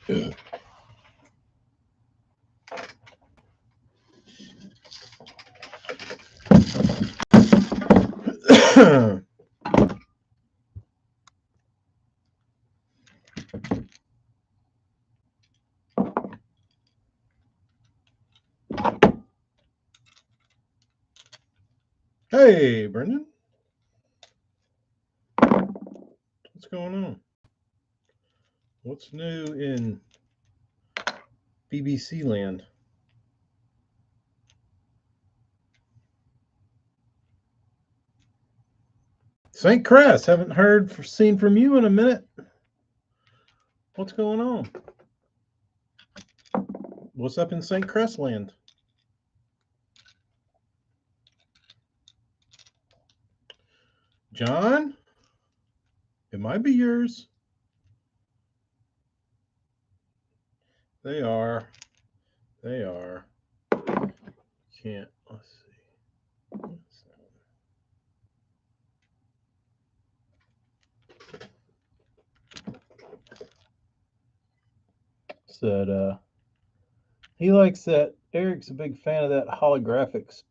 Hey, Brendan. What's going on? What's new in BBC land? St. Cress, haven't seen from you in a minute. What's going on? What's up in St. Cress land? John? It might be yours. They are. They are. Can't. Let's see. Said he likes that. Eric's a big fan of that holographics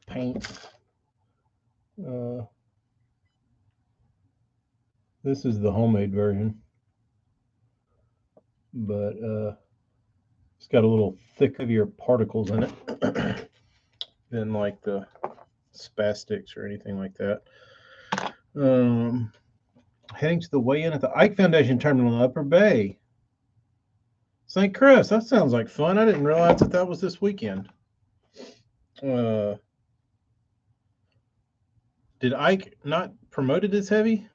paint. This is the homemade version, but it's got a little thicker particles in it than like the spastics or anything like that. Heading to the weigh-in at the Ike Foundation Terminal in Upper Bay. St. Chris, that sounds like fun. I didn't realize that was this weekend. Did Ike not promote it as heavy?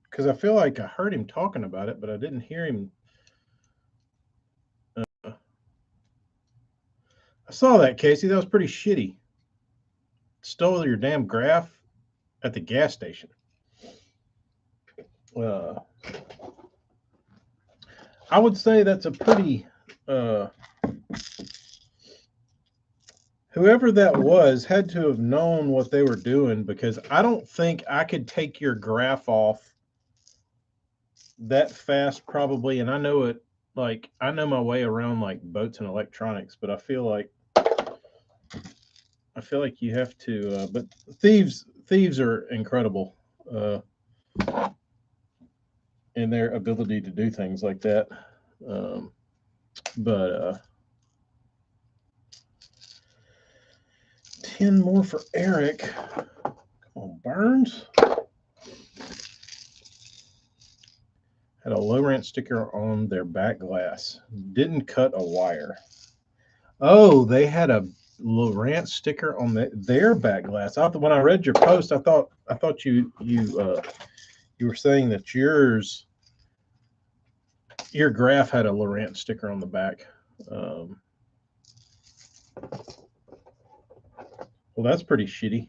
Because I feel like I heard him talking about it, but I didn't hear him. I saw that, Casey. That was pretty shitty. Stole your damn graph at the gas station. I would say that's a pretty. Whoever that was had to have known what they were doing, because I don't think I could take your graph off that fast, probably. And I know it, like, I know my way around like boats and electronics, but I feel like you have to. But thieves are incredible in their ability to do things like that. But 10 more for Eric. Come on, Burns. Had a Lowrance sticker on their back glass. Didn't cut a wire. Oh, they had a Lowrance sticker on their back glass. When I read your post, I thought you were saying that your graph had a Lowrance sticker on the back. Well, that's pretty shitty.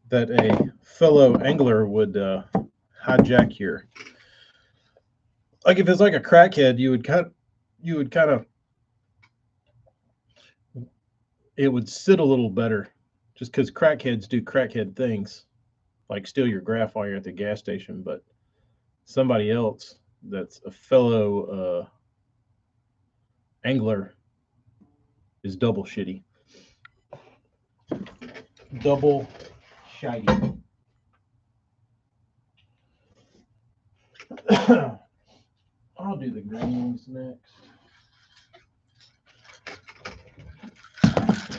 That a fellow angler would hijack your. Like, if it's like a crackhead, you would kind of. It would sit a little better, just because crackheads do crackhead things, like steal your graph while you're at the gas station. But somebody else that's a fellow angler is double shitty. Double shitty. I'll do the greens next.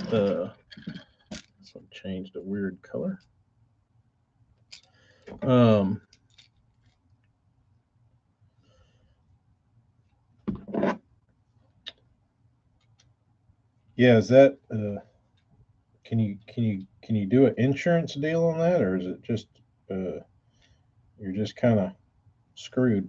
This one changed a weird color. Yeah, is that can you do an insurance deal on that, or is it just you're just kind of screwed?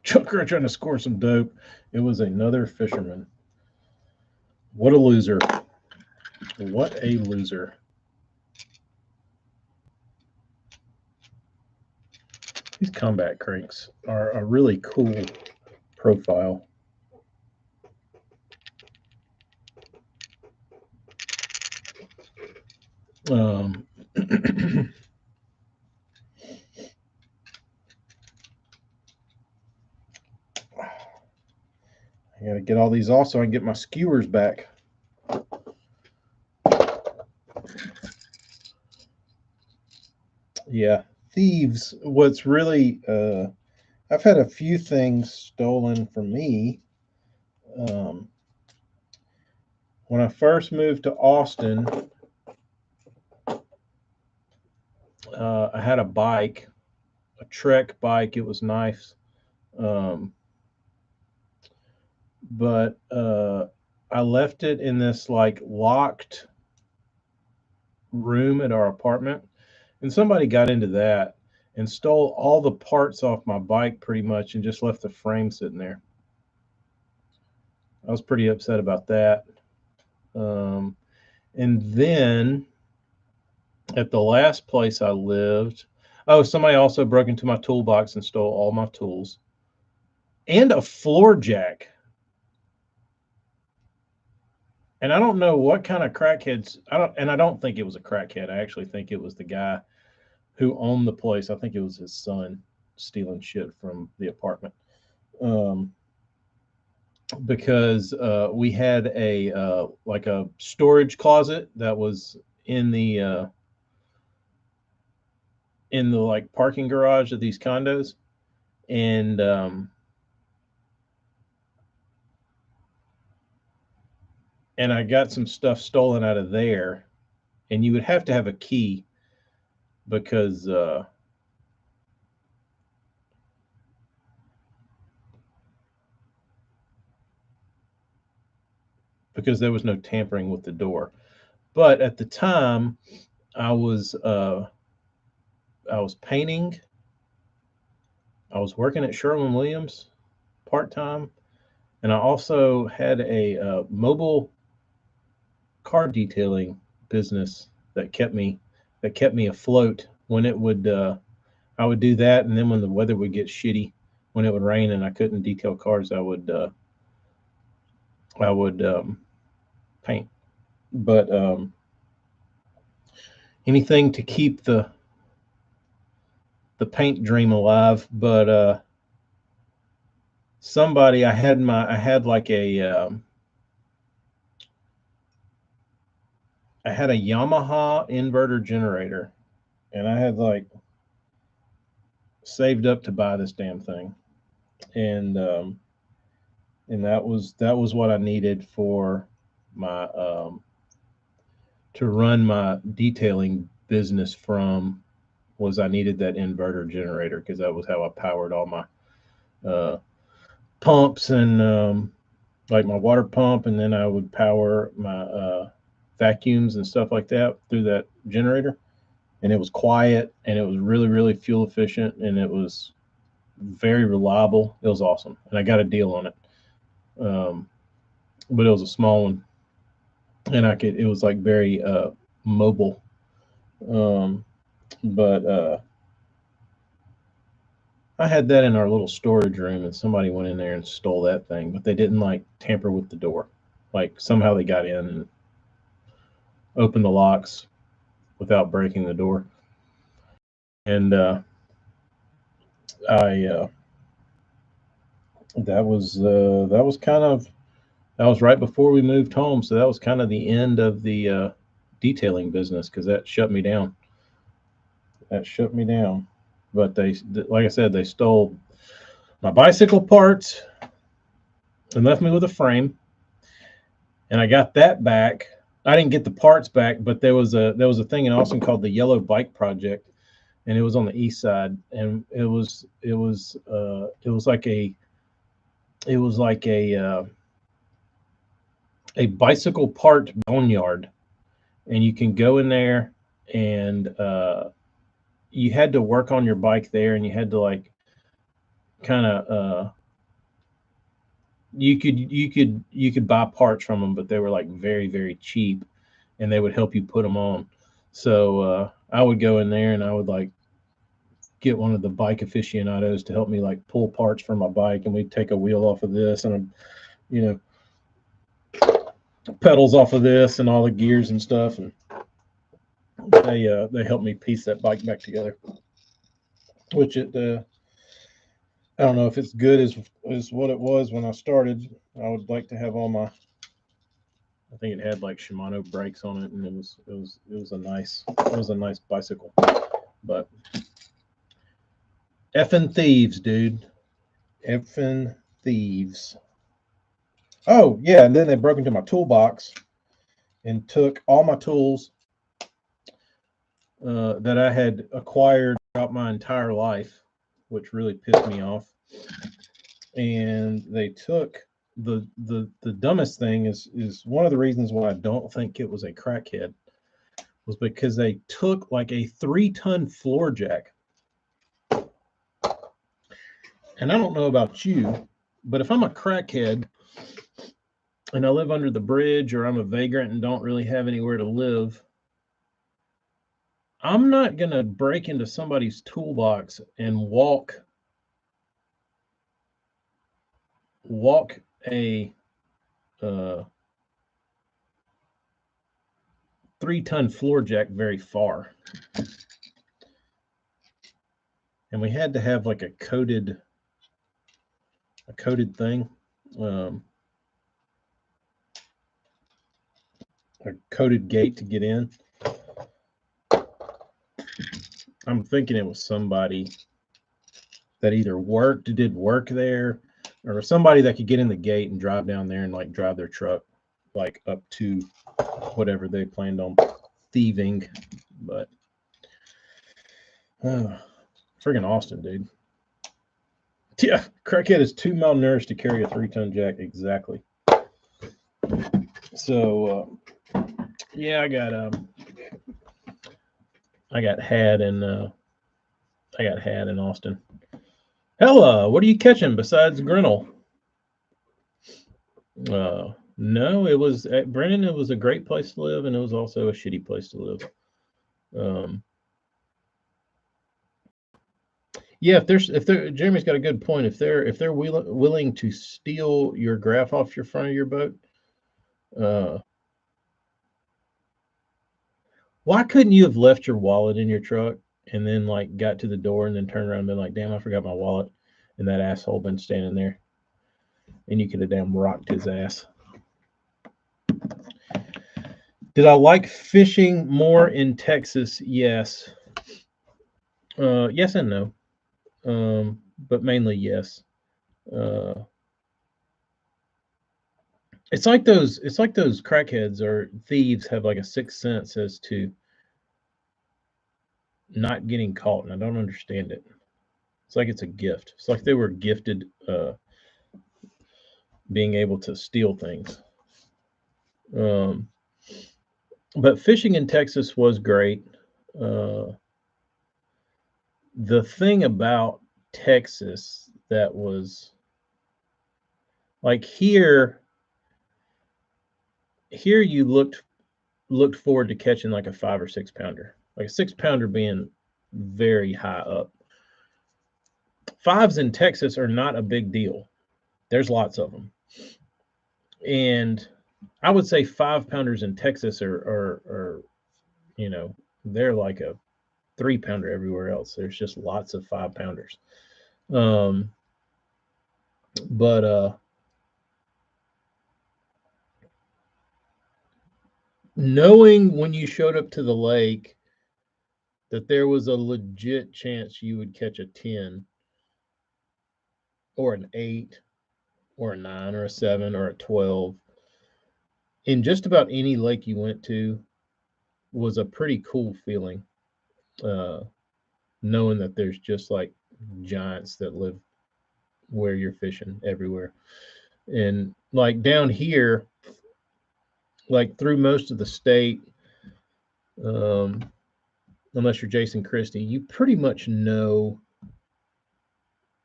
Chucker trying to score some dope. It was another fisherman. What a loser. What a loser. These combat cranks are a really cool profile. get all these off so I can get my skewers back. Yeah, thieves. What's really, I've had a few things stolen from me. Um, when I first moved to Austin, I had a bike, a Trek bike. It was nice. Um, but I left it in this like locked room at our apartment, and somebody got into that and stole all the parts off my bike pretty much and just left the frame sitting there. I was pretty upset about that. Um, and then at the last place I lived, oh, somebody also broke into my toolbox and stole all my tools and a floor jack. And I don't know what kind of crackheads. I don't think it was a crackhead. I actually think it was the guy who owned the place. I think it was his son stealing shit from the apartment. Um, because we had a like a storage closet that was in the like parking garage of these condos, and I got some stuff stolen out of there, and you would have to have a key because there was no tampering with the door. But at the time, I was painting. I was working at Sherwin-Williams part time, and I also had a mobile car detailing business that kept me afloat when it would. I would do that, and then when the weather would get shitty, when it would rain and I couldn't detail cars, I would paint. But anything to keep the paint dream alive. But somebody I had like I had a Yamaha inverter generator, and I had like saved up to buy this damn thing, and that was what I needed for my to run my detailing business from. Was I needed that inverter generator because that was how I powered all my pumps and like my water pump, and then I would power my vacuums and stuff like that through that generator. And it was quiet, and it was really, really fuel efficient, and it was very reliable. It was awesome, and I got a deal on it. But it was a small one, and it was like very mobile. But I had that in our little storage room, and somebody went in there and stole that thing, but they didn't like tamper with the door. Like somehow they got in and opened the locks without breaking the door. And I that was kind of that was right before we moved home, so that was kind of the end of the detailing business because that shut me down. But they, like I said, they stole my bicycle parts and left me with a frame, and I got that back. I didn't get the parts back, but there was a thing in Austin called the Yellow Bike Project, and it was on the east side, and it was like a bicycle part boneyard, and you can go in there, and you had to work on your bike there, and you had to like kind of you could buy parts from them, but they were like very, very cheap, and they would help you put them on. So I would go in there and I would like get one of the bike aficionados to help me like pull parts from my bike, and we'd take a wheel off of this and pedals off of this and all the gears and stuff, and they helped me piece that bike back together. Which I don't know if it's good as what it was when I started. I would like to have all my. I think it had like Shimano brakes on it, and it was a nice bicycle. But effing thieves, dude, effing thieves. Oh yeah, and then they broke into my toolbox and took all my tools that I had acquired throughout my entire life, which really pissed me off. And they took the dumbest thing is one of the reasons why I don't think it was a crackhead was because they took like a 3-ton floor jack. And I don't know about you, but if I'm a crackhead and I live under the bridge or I'm a vagrant and don't really have anywhere to live, I'm not going to break into somebody's toolbox and walk a 3-ton floor jack very far. And we had to have like a coated thing, a coated gate to get in. I'm thinking it was somebody that either did work there, or somebody that could get in the gate and drive down there and like drive their truck like up to whatever they planned on thieving. But friggin' Austin, dude. Yeah, crackhead is too malnourished to carry a 3-ton jack. Exactly. So yeah, I got had in Austin. Hella, what are you catching besides Grinnell? No, it was at Brennan. It was a great place to live, and it was also a shitty place to live. Yeah, if they're Jeremy's got a good point. If they're willing to steal your graph off your front of your boat, why couldn't you have left your wallet in your truck and then like got to the door and then turned around and been like, damn, I forgot my wallet, and that asshole been standing there, and you could have damn rocked his ass. Did I like fishing more in Texas? Yes. Yes and no. But mainly yes. It's like those crackheads or thieves have like a sixth sense as to not getting caught, and I don't understand it. It's like it's a gift. It's like they were gifted being able to steal things. But fishing in Texas was great. The thing about Texas that was like here you looked forward to catching like a 5 or 6 pounder, like a 6 pounder being very high up. Fives in Texas are not a big deal. There's lots of them. And I would say 5 pounders in Texas are you know, they're like a 3 pounder everywhere else. There's just lots of 5 pounders. But knowing when you showed up to the lake that there was a legit chance you would catch a 10 or an 8 or a 9 or a 7 or a 12 in just about any lake you went to was a pretty cool feeling. Knowing that there's just like giants that live where you're fishing everywhere. And like down here, like through most of the state, unless you're Jason Christie, you pretty much know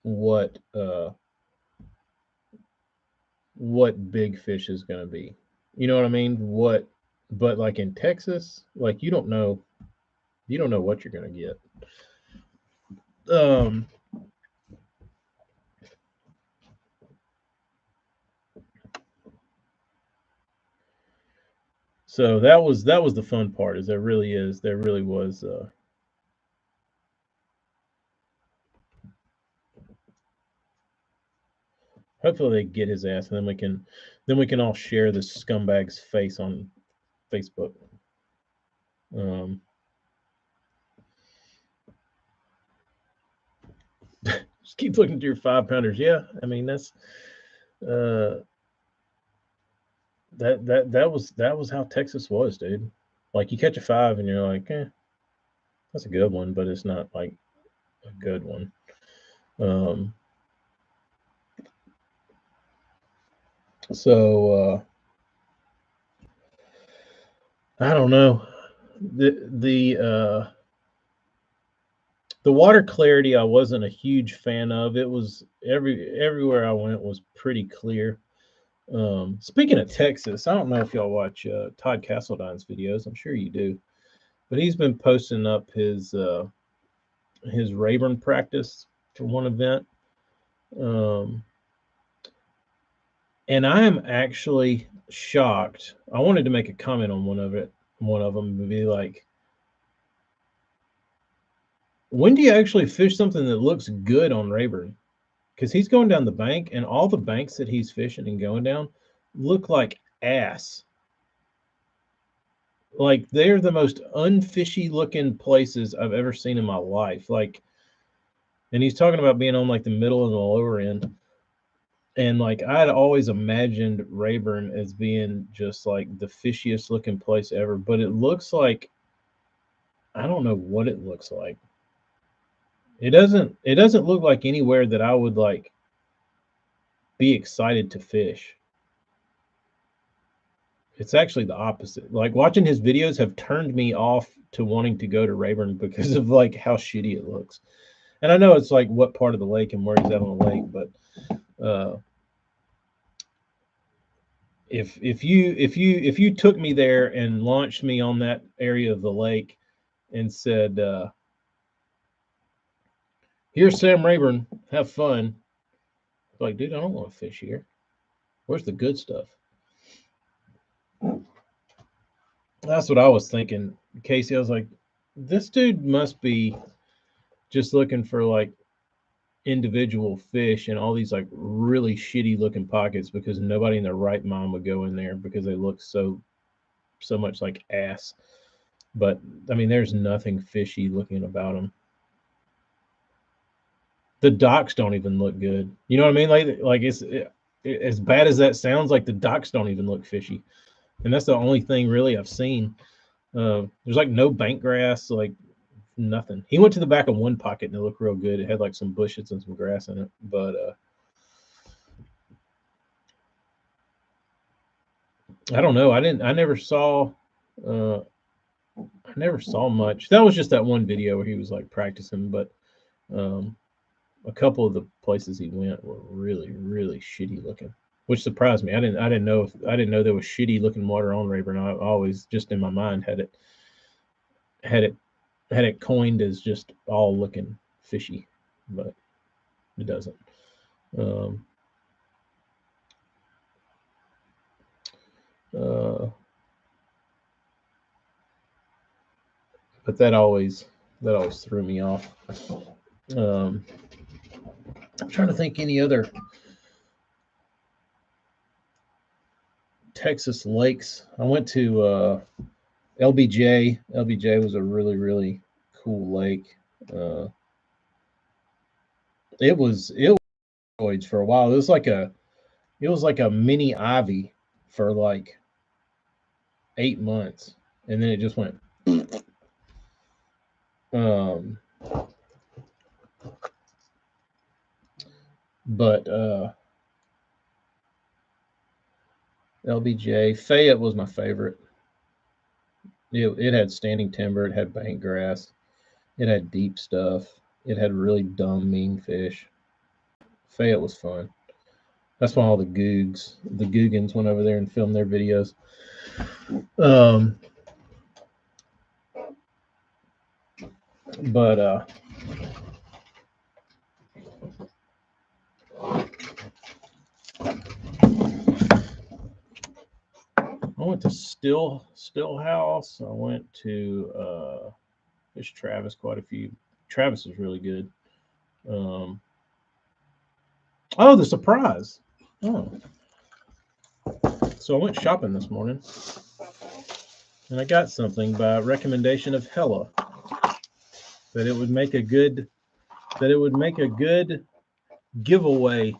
what big fish is going to be. You know what I mean? But like in Texas, like you don't know what you're going to get. So that was the fun part. Is there really was Hopefully they get his ass, and then we can all share this scumbag's face on Facebook. Just keep looking to your 5-pounders. Yeah, I mean that's that was how Texas was, dude. Like you catch a 5 and you're like, that's a good one, but it's not like a good one. So I don't know. The water clarity I wasn't a huge fan of. It was everywhere I went was pretty clear. Speaking of Texas, I don't know if y'all watch Todd Castledyne's videos. I'm sure you do, but he's been posting up his Rayburn practice for one event. And I am actually shocked. I wanted to make a comment on one of them would be like, when do you actually fish something that looks good on Rayburn? Because he's going down the bank, and all the banks that he's fishing and going down look like ass. Like they're the most unfishy looking places I've ever seen in my life. Like, and he's talking about being on like the middle and the lower end. And like I'd always imagined Rayburn as being just like the fishiest looking place ever, but it looks like I don't know what it looks like. It doesn't look like anywhere that I would like be excited to fish. It's actually the opposite. Like watching his videos have turned me off to wanting to go to Rayburn because of like how shitty it looks. And I know it's like what part of the lake and where he's at on the lake, but if you took me there and launched me on that area of the lake and said, "Here's Sam Rayburn, have fun," like, dude, I don't want to fish here. Where's the good stuff? That's what I was thinking, Casey. I was like, this dude must be just looking for like individual fish and all these like really shitty looking pockets because nobody in their right mind would go in there because they look so much like ass. But I mean, there's nothing fishy looking about them. The docks don't even look good. You know what I mean? Like as bad as that sounds, like the docks don't even look fishy, and that's the only thing really I've seen. There's like no bank grass, like nothing. He went to the back of one pocket and it looked real good. It had like some bushes and some grass in it, but I don't know. I never saw. I never saw much. That was just that one video where he was like practicing, but a couple of the places he went were really, really shitty looking, which surprised me. I didn't know there was shitty looking water on Rayburn. I always just in my mind had it coined as just all looking fishy, but it doesn't. But that always threw me off. I'm trying to think any other Texas lakes. I went to LBJ. LBJ was a really, really cool lake. It was for a while. It was like a mini Ivy for like 8 months, and then it just went. But LBJ Fayette was my favorite. It had standing timber. It had bank grass. It had deep stuff. It had really dumb, mean fish. Fayette was fun. That's why all the Googans went over there and filmed their videos. But I went to Stillhouse. I went to Fish Travis quite a few. Travis was really good. Oh, the Surprise. Oh. So I went shopping this morning, and I got something by recommendation of Hella that it would make a good giveaway.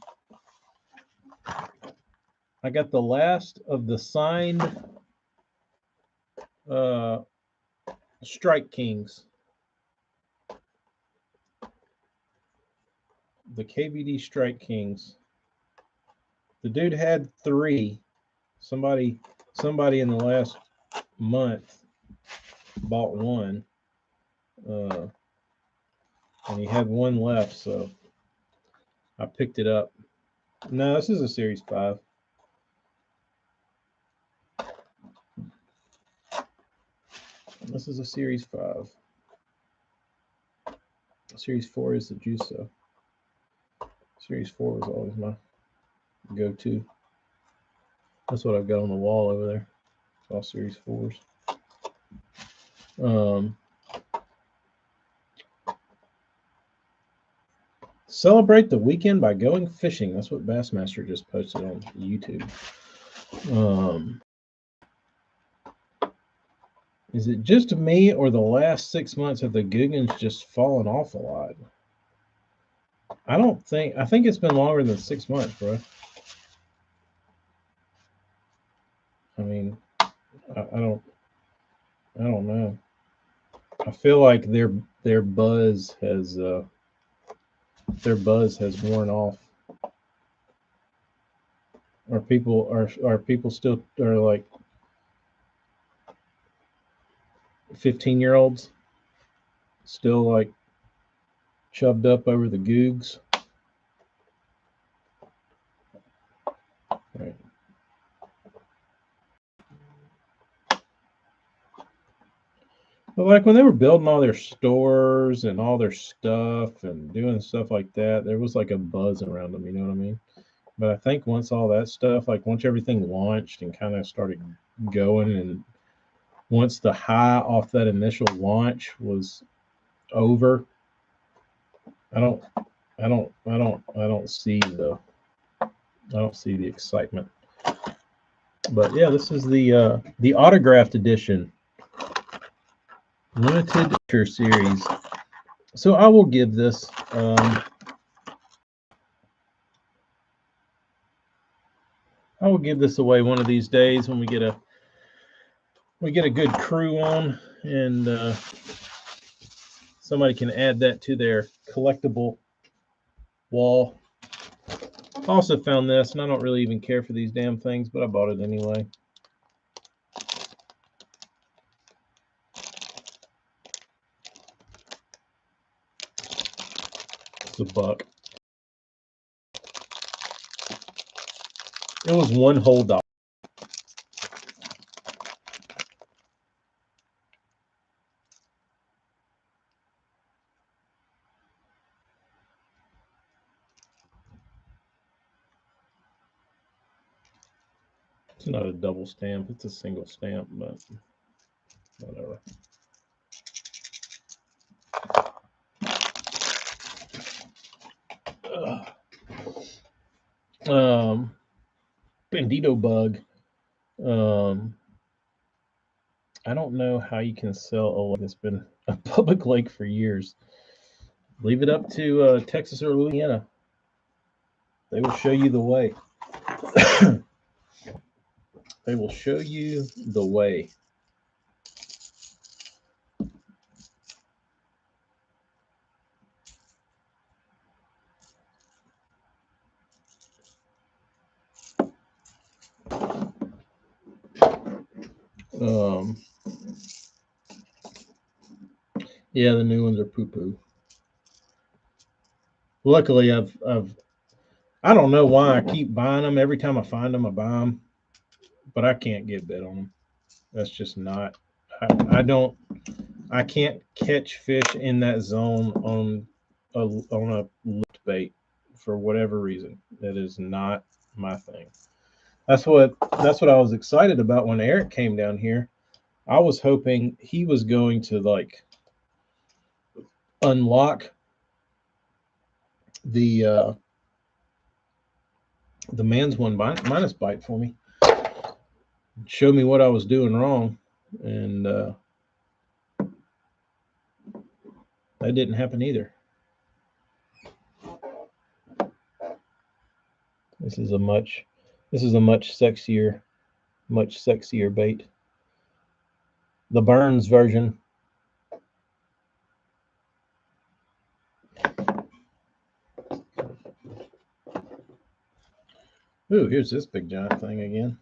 I got the last of the signed Strike Kings. The KVD Strike Kings. The dude had 3. Somebody in the last month bought one. And he had 1 left, so I picked it up. No, this is a Series 5. This is a Series 5. Series 4 is the Juicer. Series 4 was always my go-to. That's what I've got on the wall over there. It's all Series 4s. Celebrate the weekend by going fishing. That's what Bassmaster just posted on YouTube. Is it just me, or the last 6 months have the Googans just fallen off a lot? I think it's been longer than 6 months, bro. I mean, I don't know. I feel like their buzz has worn off. Are people still are like 15-year-olds still like chubbed up over the Googs? Right. But like when they were building all their stores and all their stuff and doing stuff like that, there was like a buzz around them, you know what I mean? But I think once all that stuff, like once everything launched and kind of started going, and once the high off that initial launch was over, I don't see the excitement. But yeah, this is the autographed edition limited series. So I will give this away one of these days when we get a good crew on, and somebody can add that to their collectible wall. I also found this, and I don't really even care for these damn things, but I bought it anyway. It's $1. It was one whole dollar. It's not a double stamp, it's a single stamp, but whatever. Bandito bug. I don't know how you can sell a lake that's been a public lake for years. Leave it up to Texas or Louisiana. They will show you the way. They will show you the way. Yeah, the new ones are poo-poo. Luckily, I don't know why I keep buying them. Every time I find them, I buy them, but I can't get bit on them. That's just not. I can't catch fish in that zone on a lift bait for whatever reason. That is not my thing. That's what I was excited about when Eric came down here. I was hoping he was going to like unlock the The man's one minus bite for me. Showed me what I was doing wrong, and that didn't happen either. This is a much sexier bait. The Burns version. Ooh, here's this big giant thing again.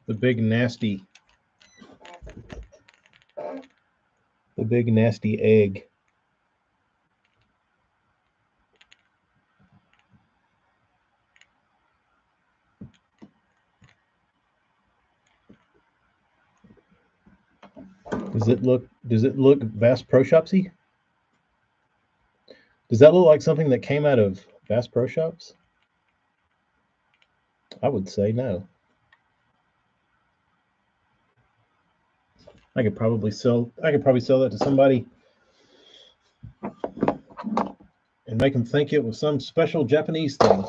The big nasty egg. Does it look Bass Pro Shopsy? Does that look like something that came out of Bass Pro Shops? I would say no. I could probably sell that to somebody and make them think it was some special Japanese thing.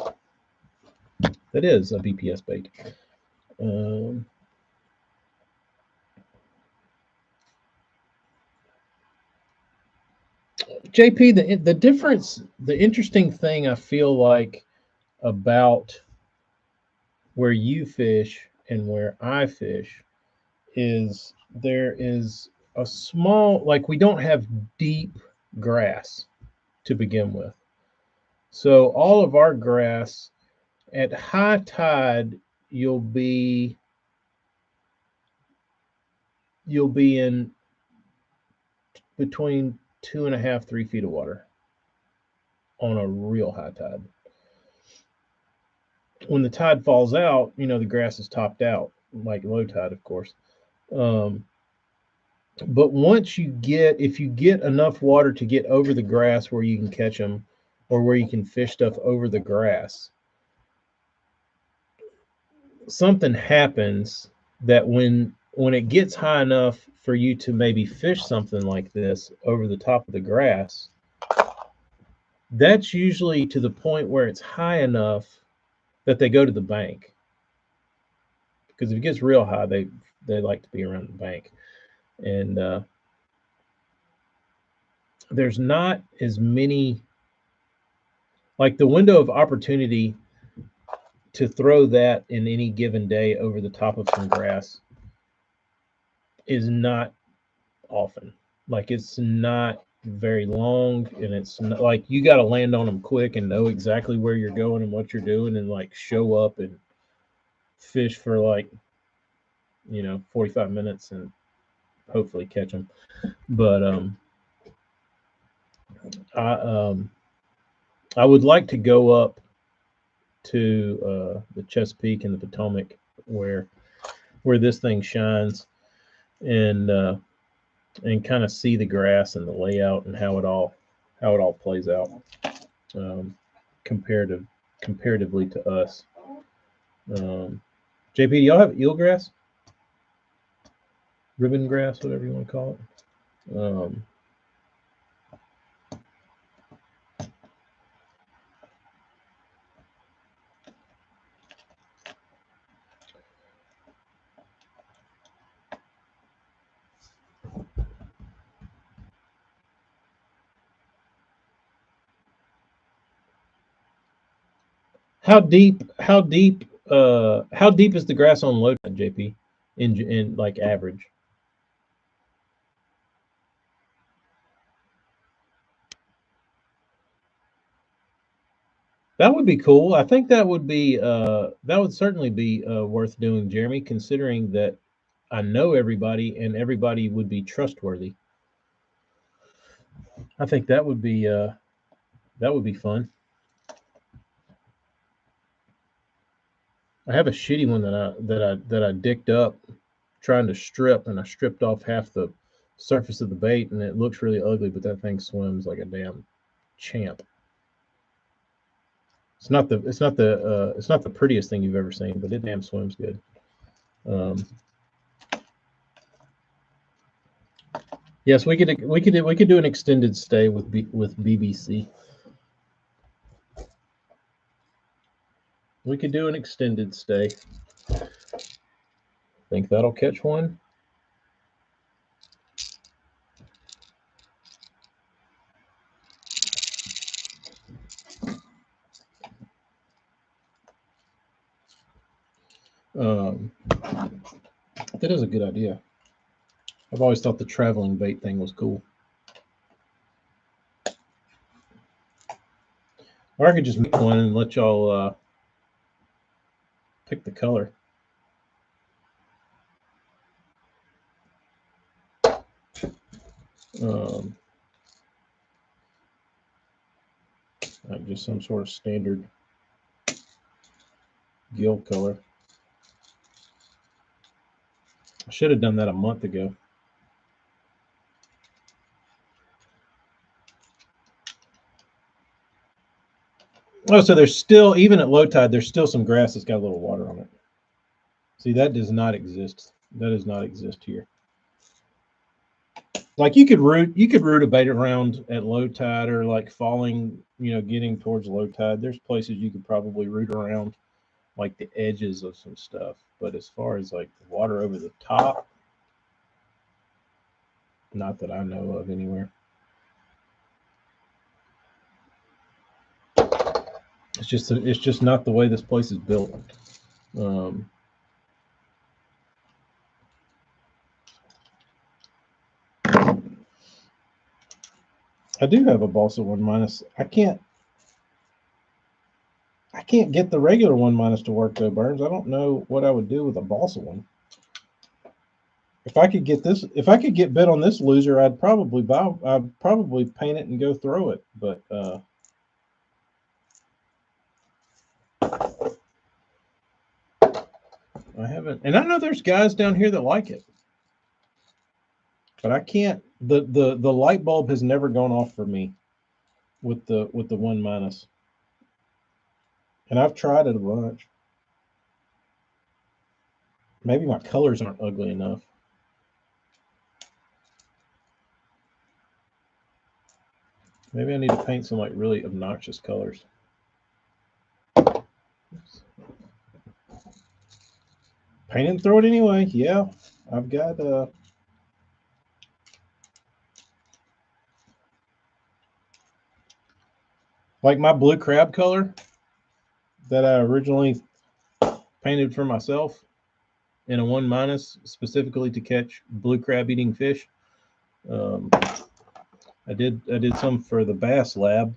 That is a BPS bait. JP, the difference, the interesting thing I feel like about where you fish and where I fish is there is a small, like, we don't have deep grass to begin with. So all of our grass at high tide, you'll be in between 2.5, 3 feet of water on a real high tide. When the tide falls out, the grass is topped out, like low tide, of course. But if you get enough water to get over the grass where you can catch them, or where you can fish stuff over the grass, something happens that when it gets high enough for you to maybe fish something like this over the top of the grass, that's usually to the point where it's high enough that they go to the bank. Because if it gets real high, they like to be around the bank. And there's not as many, like, the window of opportunity to throw that in any given day over the top of some grass is not often. Like, it's not very long, and it's not, like, you got to land on them quick and know exactly where you're going and what you're doing, and like show up and fish for like 45 minutes and hopefully catch them. But I would like to go up to the Chesapeake and the Potomac where this thing shines, and kind of see the grass and the layout and how it all plays out comparatively to us. JP, do y'all have eelgrass, ribbon grass, whatever you want to call it? How deep is the grass on low tide, JP, in like average? That would be cool. I think that would certainly be worth doing, Jeremy, considering that I know everybody and everybody would be trustworthy. I think that would be fun. I have a shitty one that I dicked up trying to strip, and I stripped off half the surface of the bait, and it looks really ugly, but that thing swims like a damn champ. It's not the prettiest thing you've ever seen, but it damn swims good. Yes, we could do an extended stay with BBC. We could do an extended stay. Think that'll catch one? That is a good idea. I've always thought the traveling bait thing was cool. Or I could just make one and let y'all pick the color. Like just some sort of standard gill color. I should have done that a month ago. Oh, so there's still, even at low tide, there's still some grass that's got a little water on it. See, that does not exist. That does not exist here. Like you could root a bait around at low tide or like falling, getting towards low tide. There's places you could probably root around like the edges of some stuff. But as far as like water over the top, not that I know of anywhere. It's just not the way this place is built. I do have a balsa 1-. I can't get the regular 1- to work though, Burns. I don't know what I would do with a balsa one. If I could get bit on this loser, I'd probably paint it and go throw it. But I haven't, and I know there's guys down here that like it, but I can't. The light bulb has never gone off for me with the 1-, and I've tried it a bunch. Maybe my colors aren't ugly enough. Maybe I need to paint some like really obnoxious colors. Oops. Paint and throw it anyway. Yeah, I've got like my blue crab color that I originally painted for myself in a 1- specifically to catch blue crab eating fish. I did some for the Bass Lab,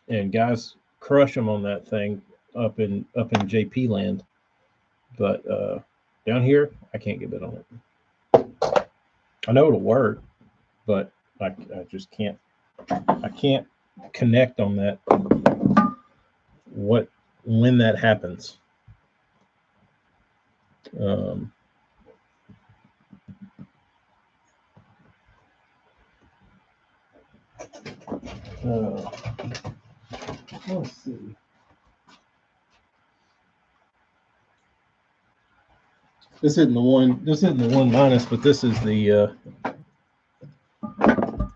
and guys crush them on that thing up in JP land. But down here, I can't get bit on it. I know it'll work, but I just can't. I can't connect on that. When that happens. Let's see. This isn't the 1-, but this is the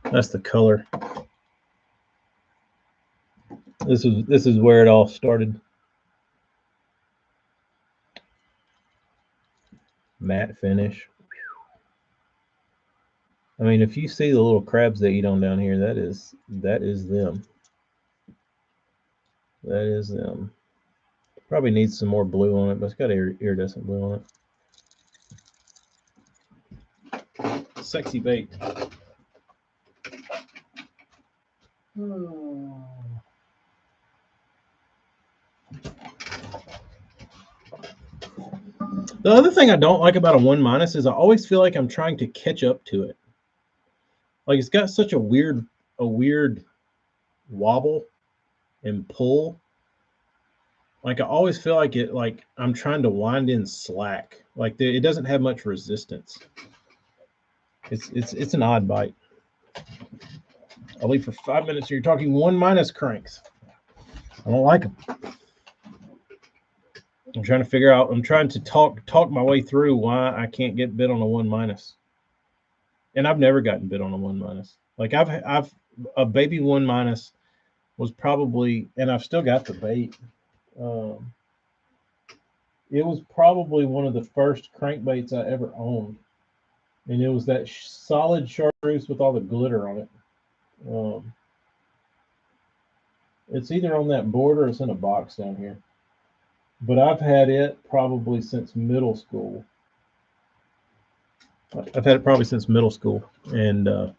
that's the color. This is where it all started. Matte finish. I mean, if you see the little crabs they eat on down here, that is them. That is them. Probably needs some more blue on it, but it's got iridescent blue on it. Sexy bait. The other thing I don't like about a 1- is I always feel like I'm trying to catch up to it. Like it's got such a weird wobble and pull. Like I always feel like I'm trying to wind in slack. Like it doesn't have much resistance. It's an odd bite. I'll leave for 5 minutes. And you're talking 1- cranks. I don't like them. I'm trying to figure out. I'm trying to talk my way through why I can't get bid on a 1-, and I've never gotten bid on a 1-. Like I've a baby 1- was probably, and I've still got the bait. Um, it was probably one of the first crankbaits I ever owned, and it was that solid chartreuse with all the glitter on it. Um, it's either on that board or it's in a box down here. But I've had it probably since middle school. I've had it probably since middle school, and I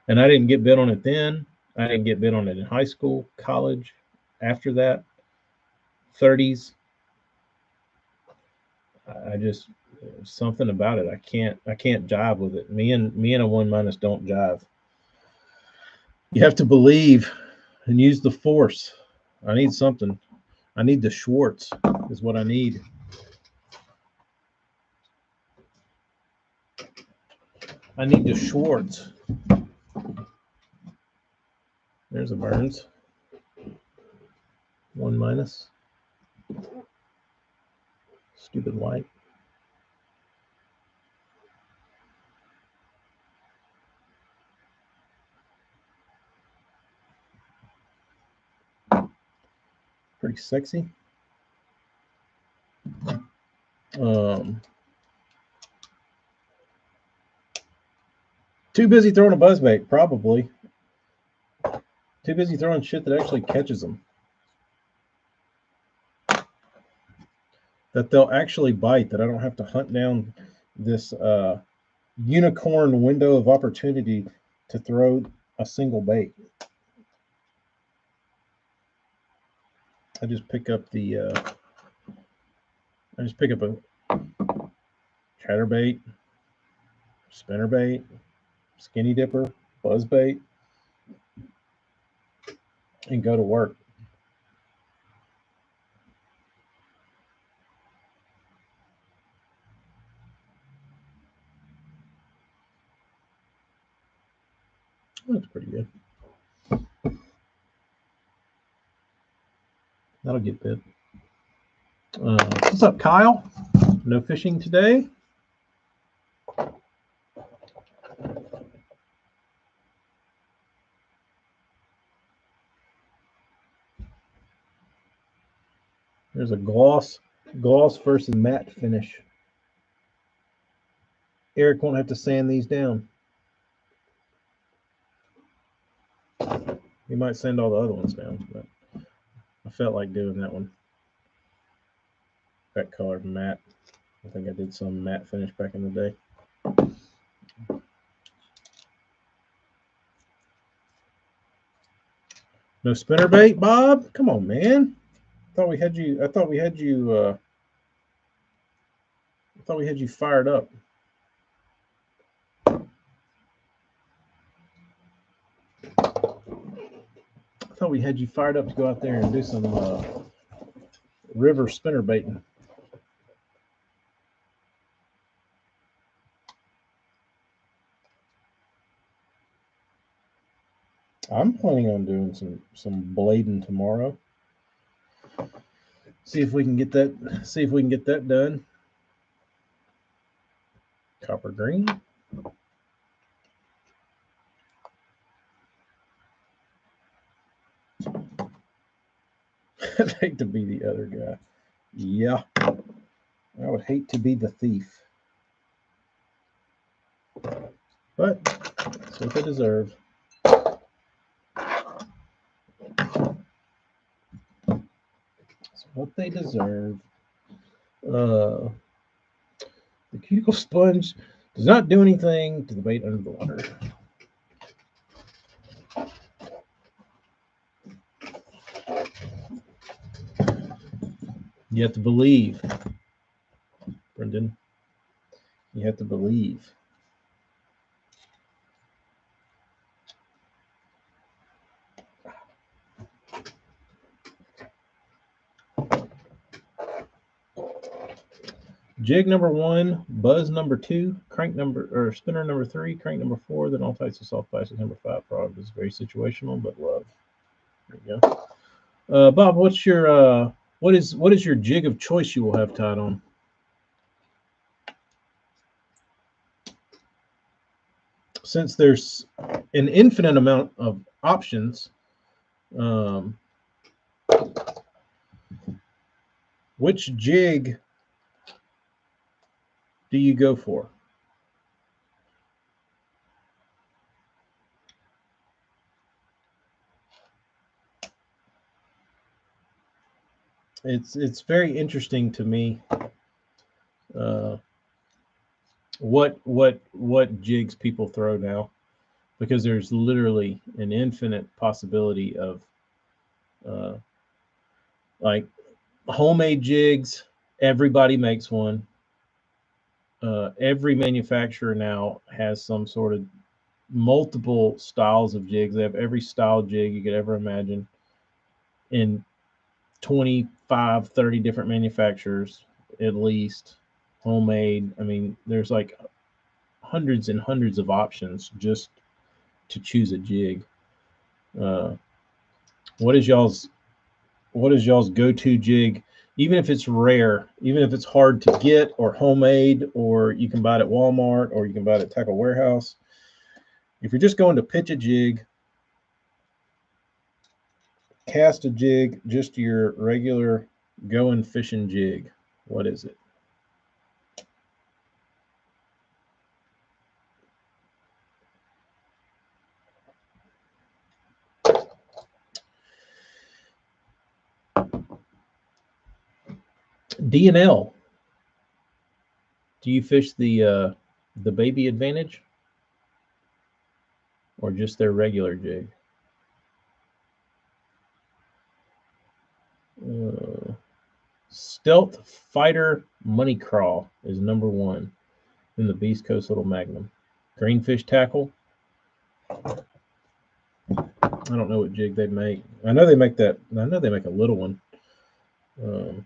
didn't get bid on it then. I didn't get bid on it in high school, college. After that, 30s. I just something about it. I can't jive with it. Me and a 1- don't jive. You have to believe and use the force. I need something. I need the Schwartz is what I need. I need the Schwartz. There's a Burns. 1-. Stupid white. Pretty sexy. Too busy throwing a buzzbait, probably. Too busy throwing shit that actually catches them. That they'll actually bite, that I don't have to hunt down this unicorn window of opportunity to throw a single bait. I just pick up a chatterbait, spinnerbait, skinny dipper, buzzbait, and go to work. That's pretty good. That'll get bit. What's up, Kyle? No fishing today? There's a gloss versus matte finish. Eric won't have to sand these down. He might sand all the other ones down, but I felt like doing that one. That color matte. I think I did some matte finish back in the day. No spinnerbait, Bob? Come on, man. I thought we had you fired up. I thought we had you fired up to go out there and do some river spinnerbaiting. I'm planning on doing some blading tomorrow. See if we can get that done. Copper green. I'd hate to be the other guy. Yeah. I would hate to be the thief. But that's what they deserve. That's what they deserve. The cuticle sponge does not do anything to the bait under the water. You have to believe, Brendan. You have to believe. Jig number 1, buzz number 2, spinner number 3, crank number 4, then all types of soft plastics number 5. Product is very situational, but love. There you go. Bob, what's your What is your jig of choice you will have tied on? Since there's an infinite amount of options, um, which jig do you go for? It's very interesting to me uh, what jigs people throw now, because there's literally an infinite possibility of uh, like homemade jigs. Everybody makes one. Every manufacturer now has some sort of multiple styles of jigs. They have every style jig you could ever imagine in 25, 30 different manufacturers, at least. Homemade. I mean, there's like hundreds and hundreds of options just to choose a jig. Uh, what is y'all's go-to jig? Even if it's rare, even if it's hard to get or homemade, or you can buy it at Walmart or you can buy it at Tackle Warehouse. If you're just going to pitch a jig, cast a jig, just your regular going fishing jig, what is it? D&L. Do you fish the Baby Advantage or just their regular jig? Stealth Fighter Money Crawl is number one in the Beast Coast Little Magnum. Greenfish tackle. I don't know what jig they make. I know they make that. I know they make a little one. Um,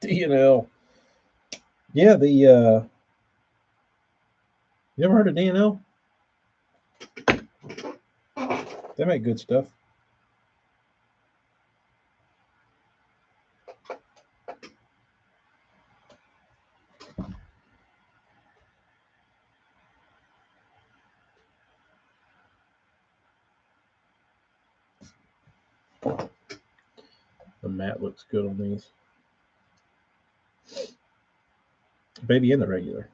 D&L. Yeah, you ever heard of D&L? They make good stuff. The mat looks good on these. Baby and the regular.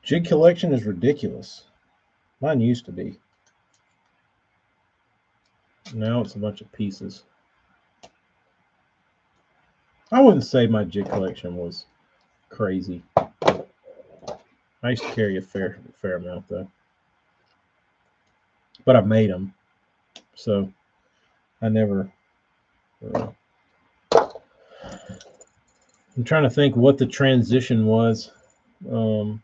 Jig collection is ridiculous. Mine used to be. Now it's a bunch of pieces. I wouldn't say my jig collection was crazy. I used to carry a fair amount though, but I made them, so I never. Uh, I'm trying to think what the transition was. Um,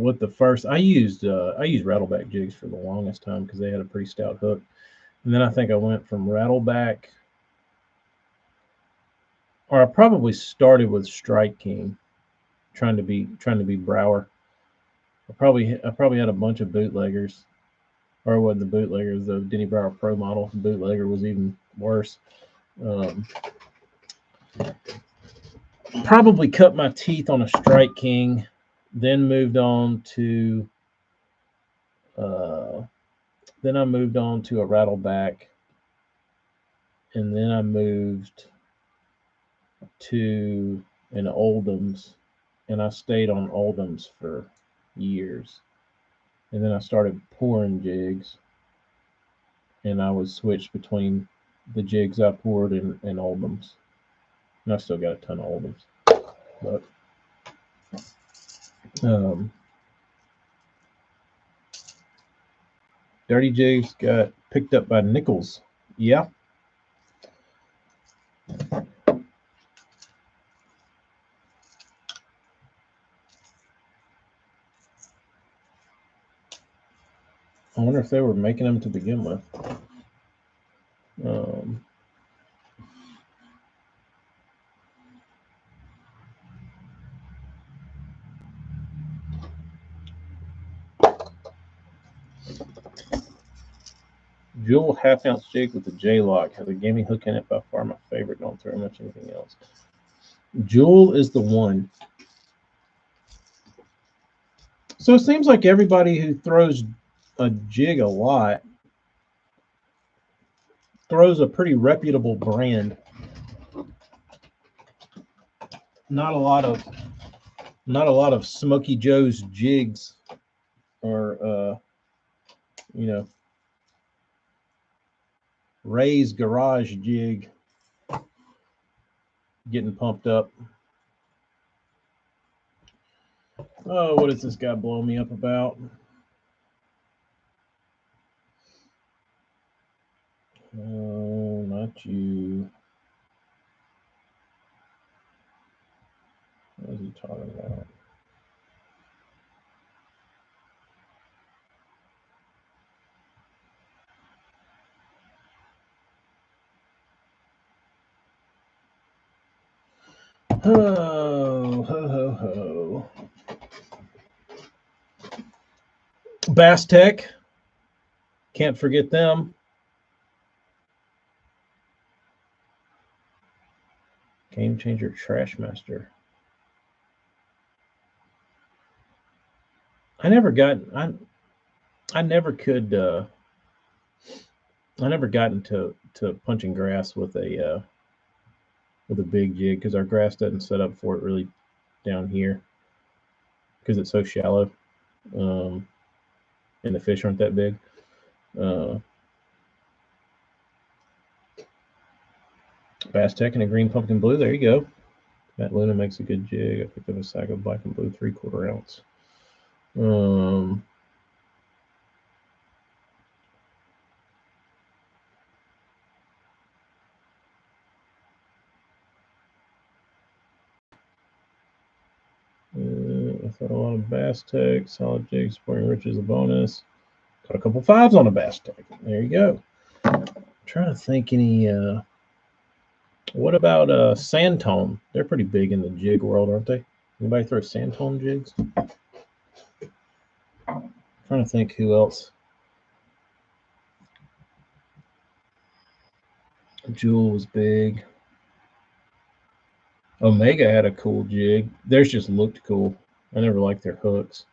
what the first I used rattleback jigs for the longest time because they had a pretty stout hook, and then I think I went from rattleback, or I probably started with Strike King, trying to be Brower. I probably had a bunch of bootleggers, or it wasn't the bootleggers, the Denny Brower Pro model. The bootlegger was even worse. Um, Probably cut my teeth on a Strike King, then moved on to uh, then I moved on to a Rattleback, and then I moved to an Oldham's, and I stayed on Oldham's for years. And then I started pouring jigs, and I would switch between the jigs I poured and Oldham's. And I still got a ton of Oldham's, but Dirty Jigs got picked up by Nichols. Yeah. I wonder if they were making them to begin with. Jewel half ounce jig with the J lock has a gaming hook in it. By far my favorite. Don't throw much anything else. Jewel is the one. So it seems like everybody who throws a jig a lot throws a pretty reputable brand. Not a lot of Smoky Joe's jigs or Ray's Garage jig getting pumped up. Oh, what is this guy blowing me up about? Oh, not you. What is he talking about? Ho, ho, ho, ho. Bass Tech. Can't forget them. Game Changer Trash Master. I never got into punching grass with a big jig because our grass doesn't set up for it really down here because it's so shallow, and the fish aren't that big. Bass Tech and a green pumpkin blue. There you go. Matt Luna makes a good jig. I picked up a sack of black and blue 3/4 ounce. I thought a lot of Bass Tech, solid jig, Sporting Rich is a bonus. Got a couple fives on a Bass Tech. There you go. I'm trying to think any. What about Sandtone? They're pretty big in the jig world, aren't they? Anybody throw Sandtone jigs? I'm trying to think who else. Jewel was big. Omega had a cool jig. Theirs just looked cool. I never liked their hooks.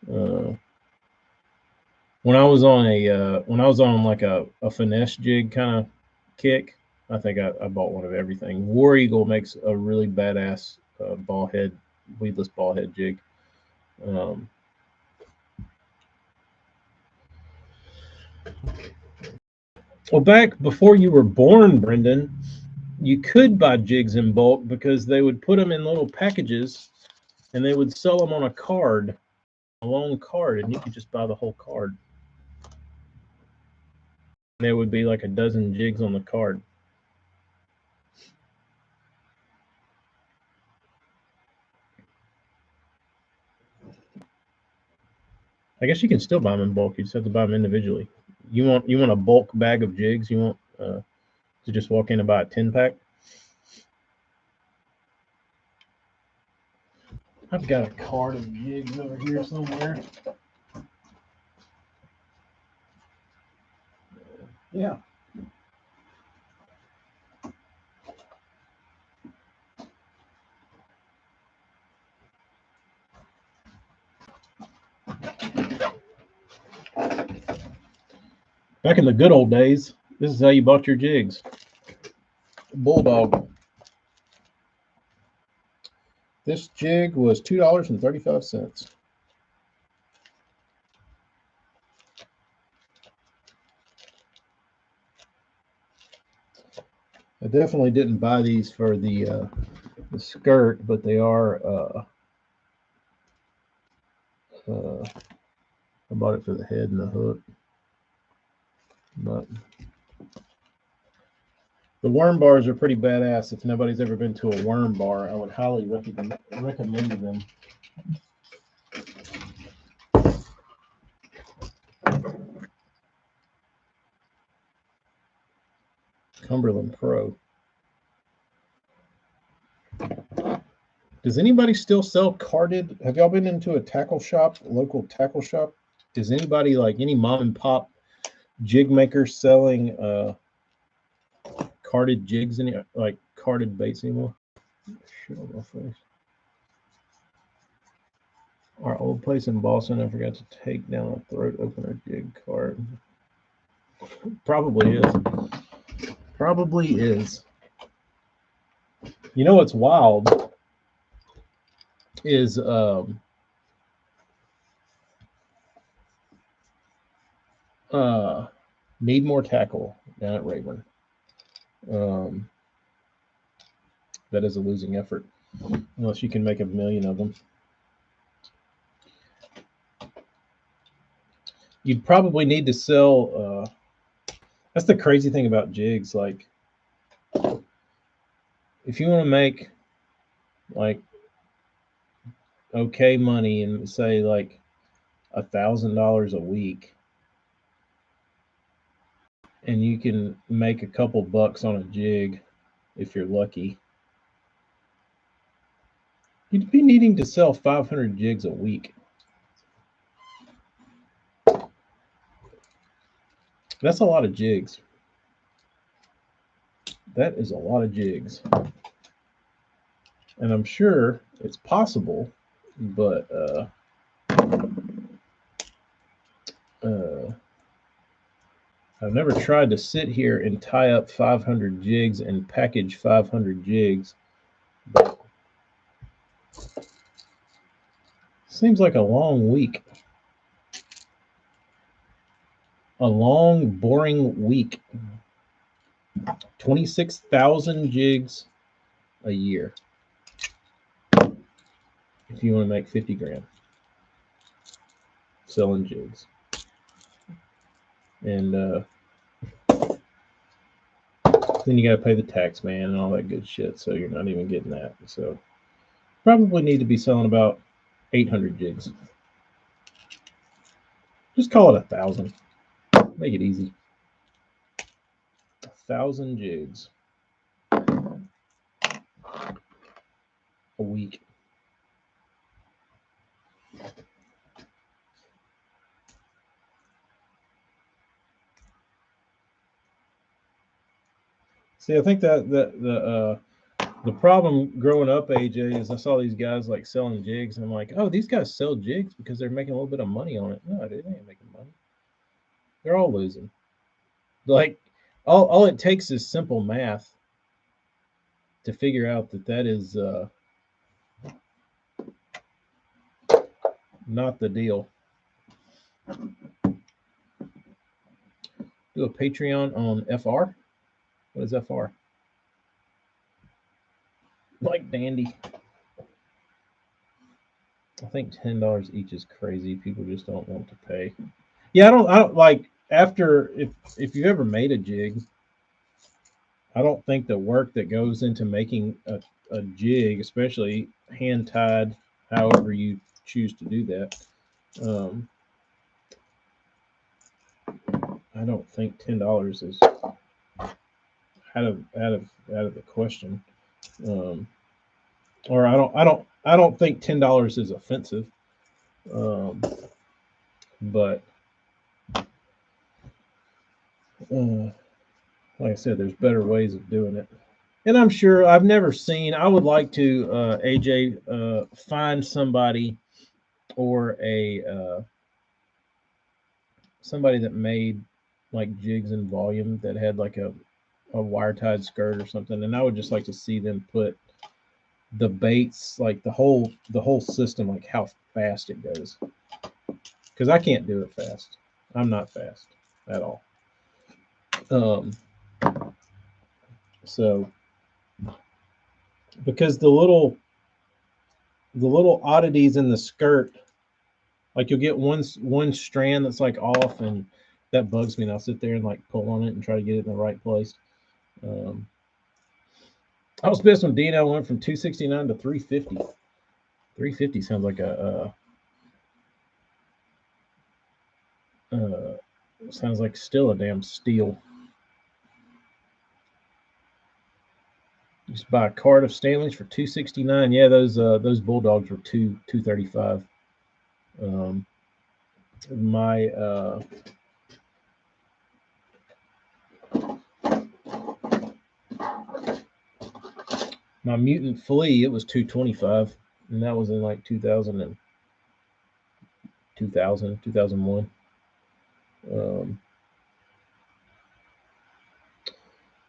When I was on like a finesse jig kind of kick, I think I bought one of everything. War Eagle makes a really badass weedless ball head jig. Well, back before you were born, Brendan, you could buy jigs in bulk because they would put them in little packages and they would sell them on a long card, and you could just buy the whole card. And there would be like a dozen jigs on the card. I guess you can still buy them in bulk. You just have to buy them individually. You want a bulk bag of jigs? You want to just walk in and buy a 10-pack? I've got a card of jigs over here somewhere. Yeah. Back in the good old days, this is how you bought your jigs. Bulldog. This jig was $2.35. I definitely didn't buy these for the skirt, but they are I bought it for the head and the hook, but the worm bars are pretty badass. If nobody's ever been to a worm bar, I would highly recommend them. Cumberland Pro. Does anybody still sell carded? Have y'all been into a tackle shop, local tackle shop? Is anybody like any mom and pop jig maker selling carded jigs, like carded baits anymore? Shit on my face. Our old place in Boston, I forgot to take down a throat opener jig card. Probably is. Probably is. You know what's wild is need more tackle down at Rayburn. That is a losing effort unless you can make 1,000,000 of them. You'd probably need to sell. That's the crazy thing about jigs. Like, if you want to make like okay money and say like $1,000 a week, and you can make a couple bucks on a jig if you're lucky, you'd be needing to sell 500 jigs a week. That's a lot of jigs. That is a lot of jigs. And I'm sure it's possible, but I've never tried to sit here and tie up 500 jigs and package 500 jigs. But seems like a long week. A long, boring week. 26,000 jigs a year. If you want to make 50 grand selling jigs. And then you got to pay the tax man and all that good shit. So you're not even getting that. So probably need to be selling about 800 jigs. Just call it 1,000. Make it easy. 1,000 jigs a week. See, I think that the problem growing up, AJ, is I saw these guys like selling jigs, and I'm like, oh, these guys sell jigs because they're making a little bit of money on it. No, they ain't making money. They're all losing. Like, all it takes is simple math to figure out that is not the deal. Do a Patreon on FR. What is FR? Like Dandy. I think $10 each is crazy. People just don't want to pay. Yeah, I don't like after if you ever made a jig, I don't think the work that goes into making a jig, especially hand tied, however you choose to do that, I don't think $10 is out of the question. Or I don't think $10 is offensive. But like I said, there's better ways of doing it. And I'm sure I would like to, AJ, find somebody or somebody that made like jigs in volume that had like a wire tied skirt or something. And I would just like to see them put the baits, like the whole system, like how fast it goes. Because I can't do it fast. I'm not fast at all. So because the little oddities in the skirt Like you'll get one strand that's like off, and that bugs me. And I'll sit there and like pull on it and try to get it in the right place. I was pissed when Dino went from 269 to 350. 350 sounds like sounds like still a damn steal. Just buy a card of Stanley's for 269. Yeah, those Bulldogs were 235. My my Mutant Flea, it was 225, and that was in like 2000 2001.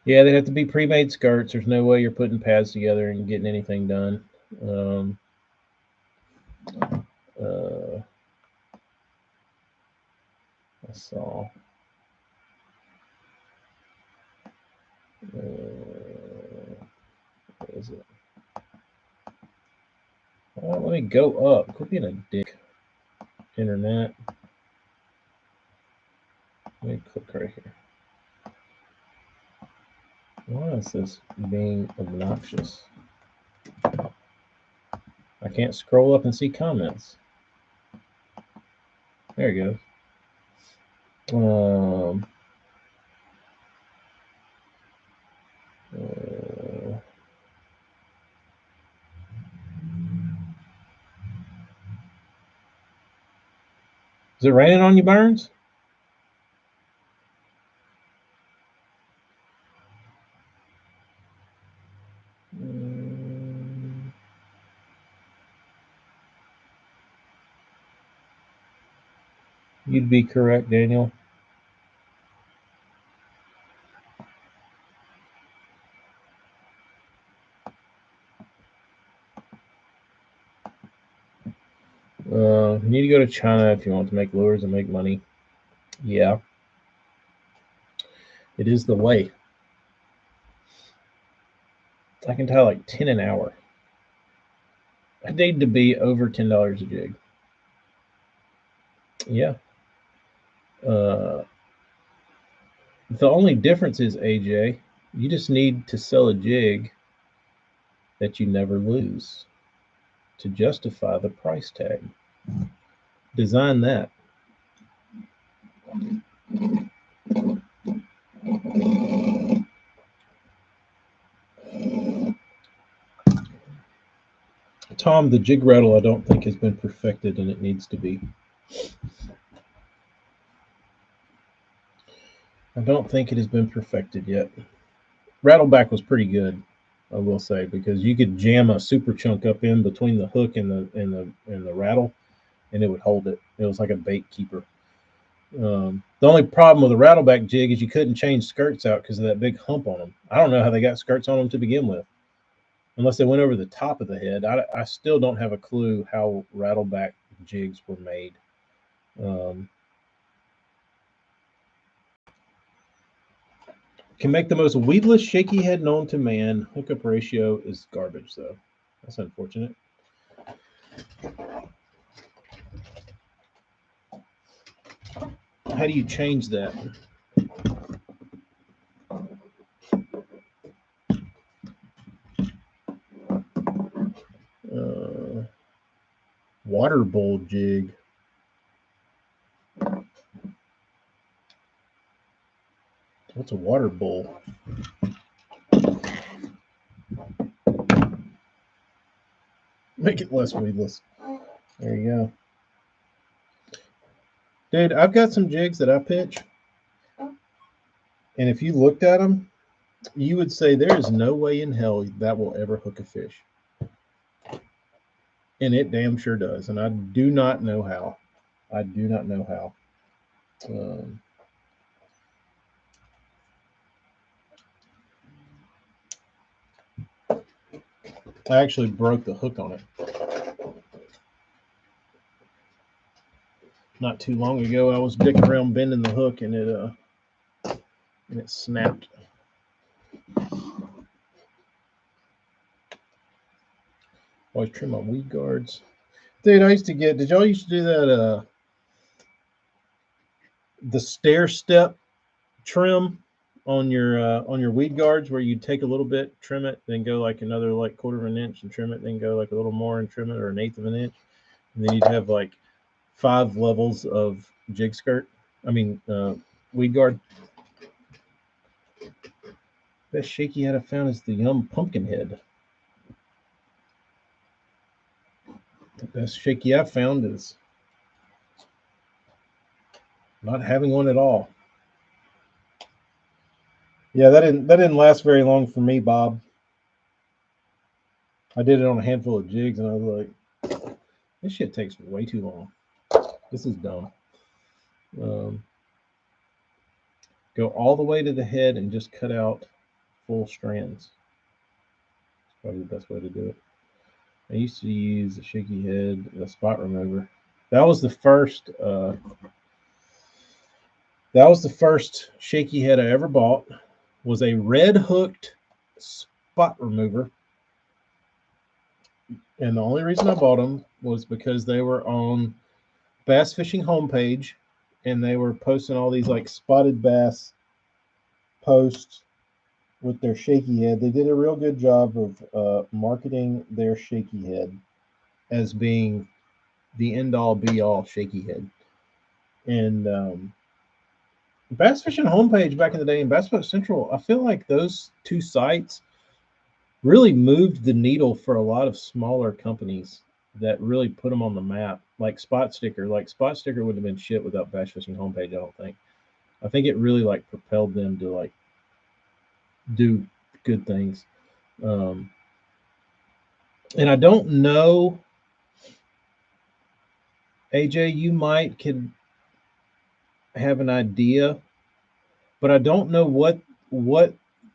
Yeah, they have to be pre-made skirts. There's no way you're putting pads together and getting anything done. I saw. What is it? Let me go up. Quit being a dick. Internet. Let me click right here. Why is this being obnoxious? I can't scroll up and see comments. There you go. Is it raining on you, Burns? You'd be correct, Daniel. You need to go to China if you want to make lures and make money. Yeah. It is the way. I can tie like 10 an hour. I need to be over $10 a jig. Yeah. The only difference is, AJ, you just need to sell a jig that you never lose to justify the price tag. Design that. Tom, the jig rattle I don't think has been perfected, and it needs to be. I don't think it has been perfected yet. Rattleback was pretty good, I will say, because you could jam a super chunk up in between the hook and the rattle, and it would hold it. It was like a bait keeper. The only problem with a rattleback jig is you couldn't change skirts out because of that big hump on them. I don't know how they got skirts on them to begin with, unless they went over the top of the head. I still don't have a clue how rattleback jigs were made. Can make the most weedless shaky head known to man. Hookup ratio is garbage, though. That's unfortunate. How do you change that? Water bowl jig. What's a water bowl? Make it less weedless. There you go. Dude, I've got some jigs that I pitch. And if you looked at them, you would say there is no way in hell that will ever hook a fish. And it damn sure does. And I do not know how. I do not know how. I actually broke the hook on it not too long ago. I was dicking around bending the hook, and it snapped. Always trim my weed guards. Dude, I used to get. Did y'all used to do that? The stair step trim on your weed guards, where you take a little bit, trim it, then go like another like quarter of an inch and trim it, then go like a little more and trim it, or an eighth of an inch, and then you'd have like 5 levels of jig skirt. I mean, weed guard. Best shaky head I found is the Yum Pumpkin Head. The best shaky I've found is not having one at all. Yeah, that didn't last very long for me, Bob. I did it on a handful of jigs, and I was like, this shit takes way too long. This is dumb. Um, go all the way to the head and just cut out full strands. It's probably the best way to do it. I used to use a shaky head, a spot remover. That was the first. That was the first shaky head I ever bought. Was a red hooked spot remover, and the only reason I bought them was because they were on Bass Fishing homepage, and they were posting all these like spotted bass posts with their shaky head. They did a real good job of marketing their shaky head as being the end all be all shaky head. And Bass Fishing homepage back in the day and Bass Boat Central, I feel like those two sites really moved the needle for a lot of smaller companies that really put them on the map. Like Spot Sticker wouldn't have been shit without Bass Fishing homepage. I don't think. I think it really like propelled them to like do good things. And I don't know, AJ, you might could have an idea, but I don't know what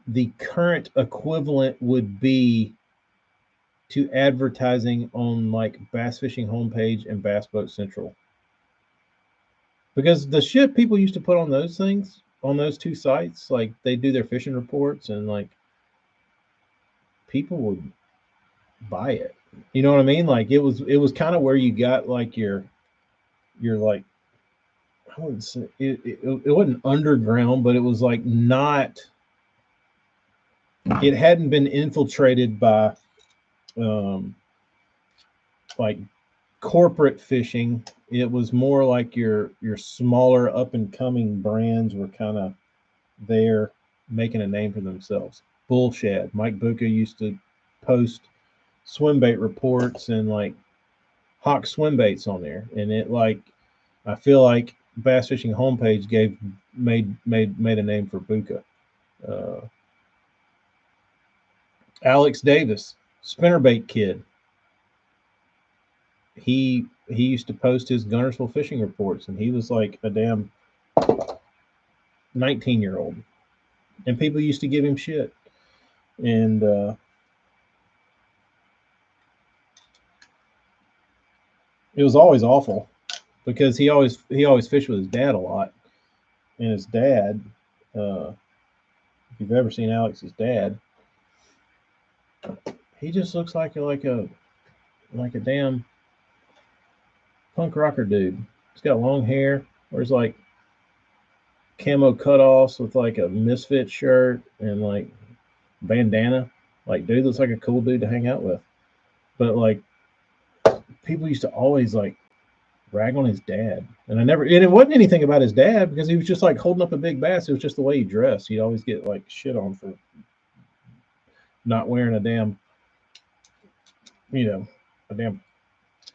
the current equivalent would be to advertising on like Bass Fishing homepage and Bass Boat Central. Because the shit people used to put on those things, on those two sites, like they do their fishing reports and like people would buy it. You know what I mean? Like it was kind of where you got like your like, I wouldn't say it wasn't underground, but it was like not, it hadn't been infiltrated by um like corporate fishing. It was more like your smaller up and coming brands were kind of there making a name for themselves. Bullshad. Mike Bucca used to post swim bait reports and like hawk swim baits on there, and it like, I feel like Bass Fishing homepage made a name for Bucca. Uh, Alex Davis, spinnerbait kid. He used to post his Gunnersville fishing reports, and he was like a damn 19-year-old, and people used to give him shit. And it was always awful because he always fished with his dad a lot, and his dad, if you've ever seen Alex's dad, he just looks like a damn punk rocker dude. He's got long hair, wears like camo cutoffs with like a Misfit shirt and like bandana. Like, dude looks like a cool dude to hang out with. But like, people used to always like rag on his dad, and it wasn't anything about his dad because he was just like holding up a big bass. It was just the way he dressed. He'd always get like shit on for not wearing a damn, a damn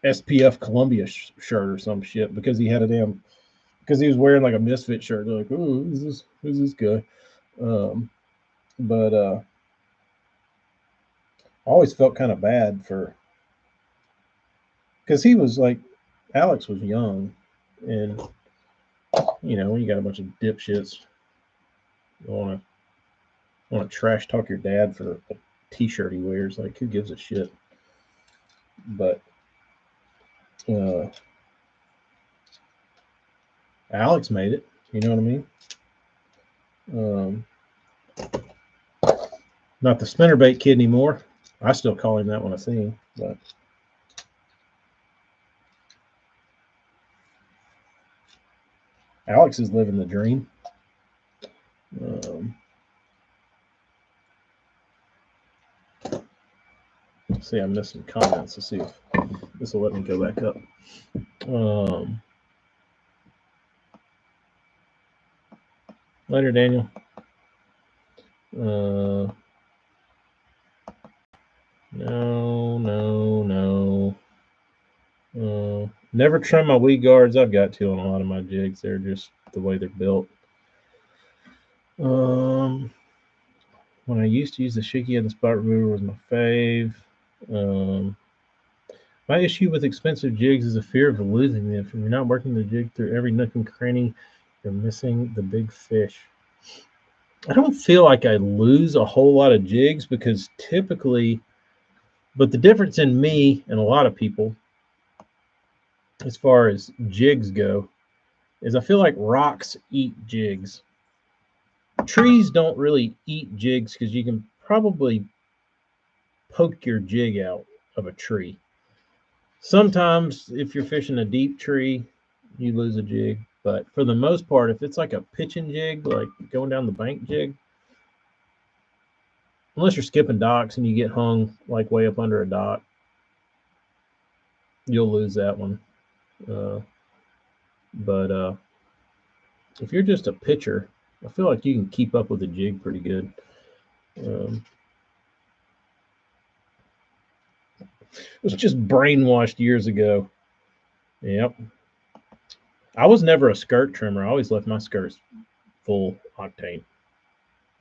SPF Columbia shirt or some shit because he had a damn, because he was wearing like a Misfit shirt. They're like, oh, who's this guy? But I always felt kind of bad for, because he was like, Alex was young, and when you got a bunch of dipshits, you want to trash talk your dad for a T-shirt he wears. Like, who gives a shit? But Alex made it. You know what I mean? Not the spinnerbait kid anymore. I still call him that when I see him. But Alex is living the dream. Let's see, I missed some comments. Let's see if this will let me go back up. Later, Daniel. No. Never trim my weed guards. I've got to on a lot of my jigs. They're just the way they're built. When I used to use the shaky and the spot remover was my fave. My issue with expensive jigs is a fear of losing them. If you're not working the jig through every nook and cranny, you're missing the big fish. I don't feel like I lose a whole lot of jigs because typically, but the difference in me and a lot of people, as far as jigs go, is I feel like rocks eat jigs. Trees don't really eat jigs because you can probably poke your jig out of a tree. Sometimes, if you're fishing a deep tree, you lose a jig. But for the most part, if it's like a pitching jig, like going down the bank jig, unless you're skipping docks and you get hung like way up under a dock, you'll lose that one. But if you're just a pitcher, I feel like you can keep up with the jig pretty good. It was just brainwashed years ago. Yep. I was never a skirt trimmer. I always left my skirts full octane,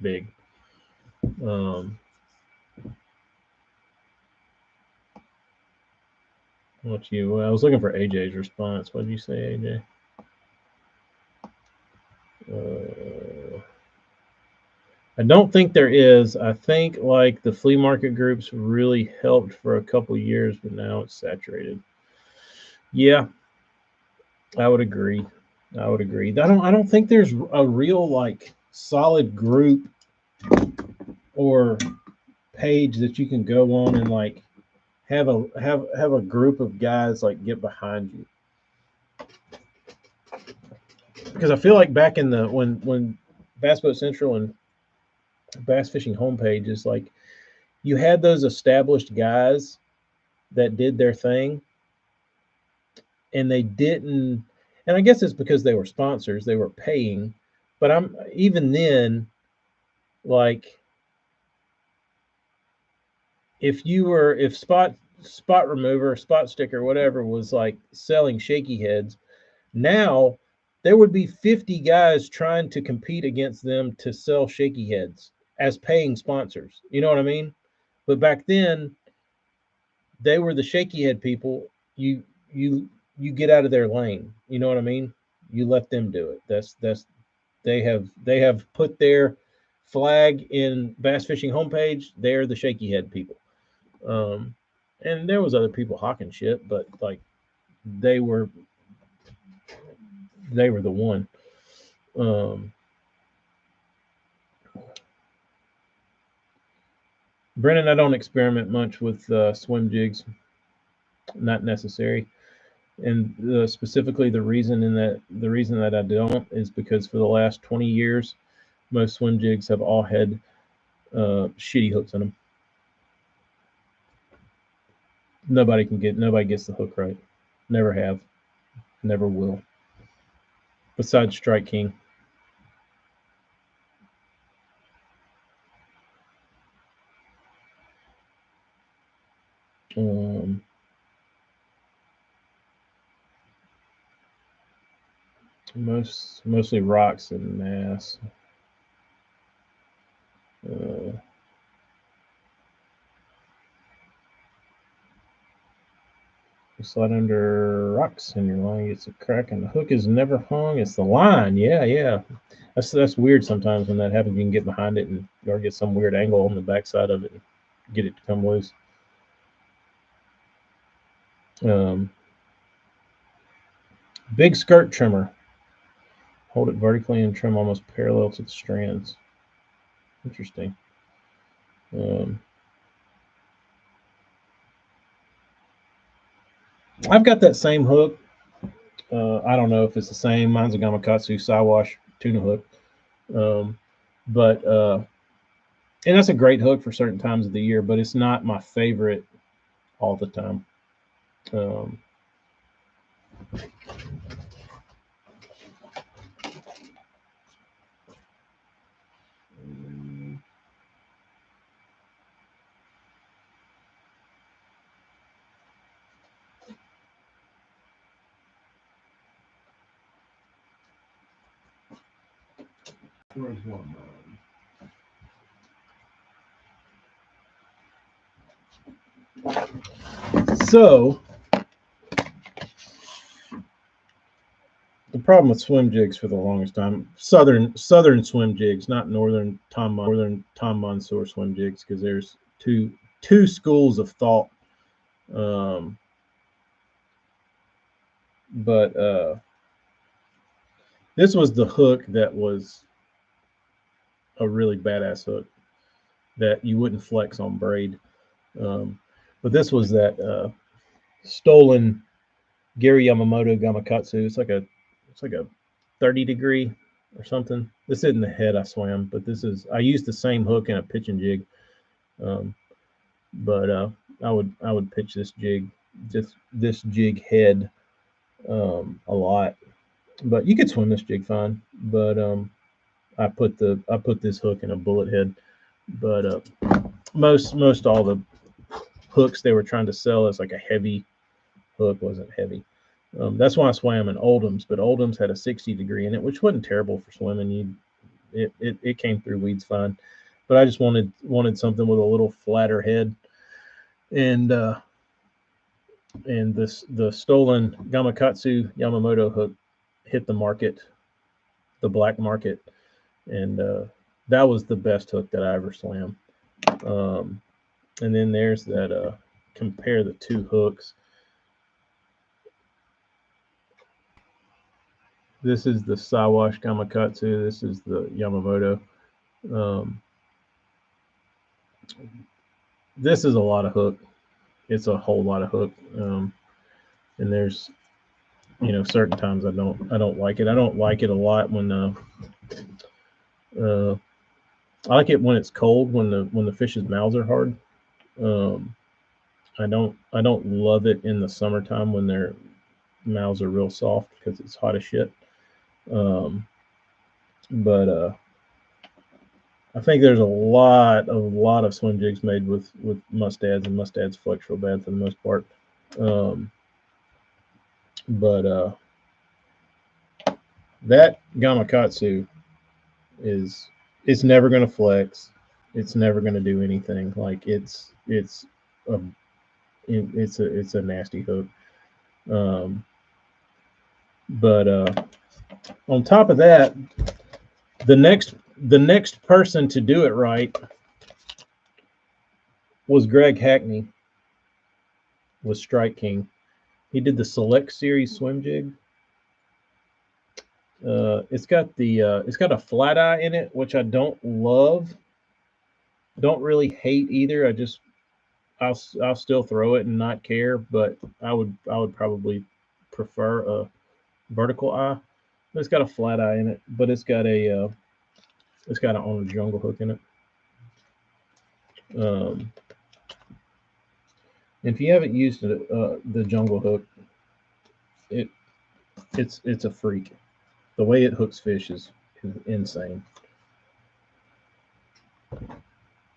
big. What you? I was looking for AJ's response. What did you say, AJ? I don't think there is. I think like the flea market groups really helped for a couple years, but now it's saturated. Yeah, I would agree. I don't think there's a real like solid group or page that you can go on and like have a group of guys like get behind you. Because I feel like back in the when Bass Boat Central and Bass Fishing homepage is like you had those established guys that did their thing and they didn't, and I guess it's because they were sponsors, they were paying, but I'm even then like if spot remover, spot sticker, whatever was like selling shaky heads, now there would be 50 guys trying to compete against them to sell shaky heads as paying sponsors. You know what I mean? But back then, they were the shaky head people. You get out of their lane. You know what I mean? You let them do it. That's they have put their flag in Bass Fishing homepage. They're the shaky head people. And there was other people hawking shit, but like they were the one. Brennan, I don't experiment much with swim jigs. Not necessary. And specifically the reason that I don't is because for the last 20 years, most swim jigs have all had shitty hooks in them. Nobody gets the hook right. Never have. Never will. Besides Strike King. Mostly rocks and mass. You slide under rocks and your line gets a crack and the hook is never hung. It's the line. Yeah. That's weird sometimes when that happens. You can get behind it and or get some weird angle on the backside of it and get it to come loose. Big skirt trimmer. Hold it vertically and trim almost parallel to the strands. Interesting. I've got that same hook. I don't know if it's the same. Mine's a Gamakatsu Siwash tuna hook. Um, but and that's a great hook for certain times of the year, but it's not my favorite all the time. Um, where's one? So the problem with swim jigs for the longest time, southern swim jigs, not northern Tom Mansour swim jigs, because there's two schools of thought. Um, but this was the hook that was a really badass hook that you wouldn't flex on braid. Um, but this was that stolen Gary Yamamoto Gamakatsu. It's like a 30 degree or something. This isn't the head I swam, but I used the same hook in a pitching jig. Um, but I would pitch this jig head a lot. But you could swim this jig fine. But I put this hook in a bullet head. But most all the hooks they were trying to sell as like a heavy hook wasn't heavy. That's why I swam in Oldham's, but Oldham's had a 60 degree in it, which wasn't terrible for swimming. It came through weeds fine, but I just wanted something with a little flatter head, and the stolen Gamakatsu Yamamoto hook hit the black market, and that was the best hook that I ever swam. Um, and then there's that compare the two hooks. This is the Siwash Gamakatsu. This is the Yamamoto. Um, this is a lot of hook. It's a whole lot of hook. And there's certain times I don't like it. I don't like it a lot when I like it when it's cold, when the fish's mouths are hard. Um, I don't love it in the summertime when their mouths are real soft because it's hot as shit. But I think there's a lot of swim jigs made with mustads, and mustads flex real bad for the most part. Um, but that Gamakatsu it's never going to flex. It's never going to do anything. Like a it's a nasty hook. Um, but on top of that, the next person to do it right was Greg Hackney with Strike King. He did the Select Series swim jig. It's got a flat eye in it, which I don't love. Don't really hate either. I'll still throw it and not care, but I would probably prefer a vertical eye. But it's got a flat eye in it, but it's got an Owner Jungle hook in it. If you haven't used the Jungle hook, it's a freak. The way it hooks fish is insane.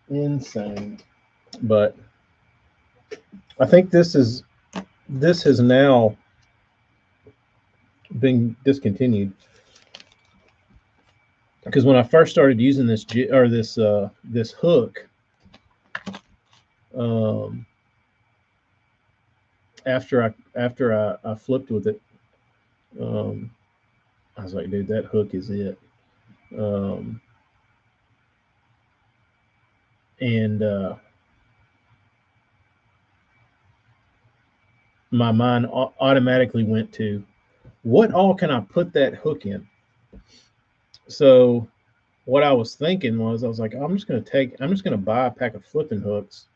Insane. But I think this has now been discontinued because when I first started using this hook, after I flipped with it, I was like, dude, that hook is it. And my mind automatically went to, what all can I put that hook in? So what I was thinking was, I was like, I'm just going to buy a pack of flipping hooks,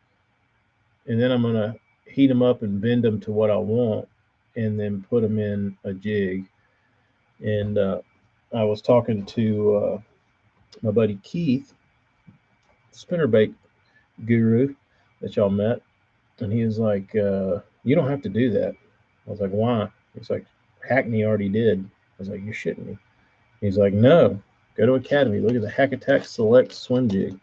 and then I'm going to heat them up and bend them to what I want. and then put them in a jig. And I was talking to my buddy Keith, spinnerbait guru that y'all met, and he was like, "You don't have to do that." I was like, "Why?" He's like, "Hackney already did." I was like, "You're shitting me." He's like, "No, go to Academy. Look at the Hack Attack Select swim jig."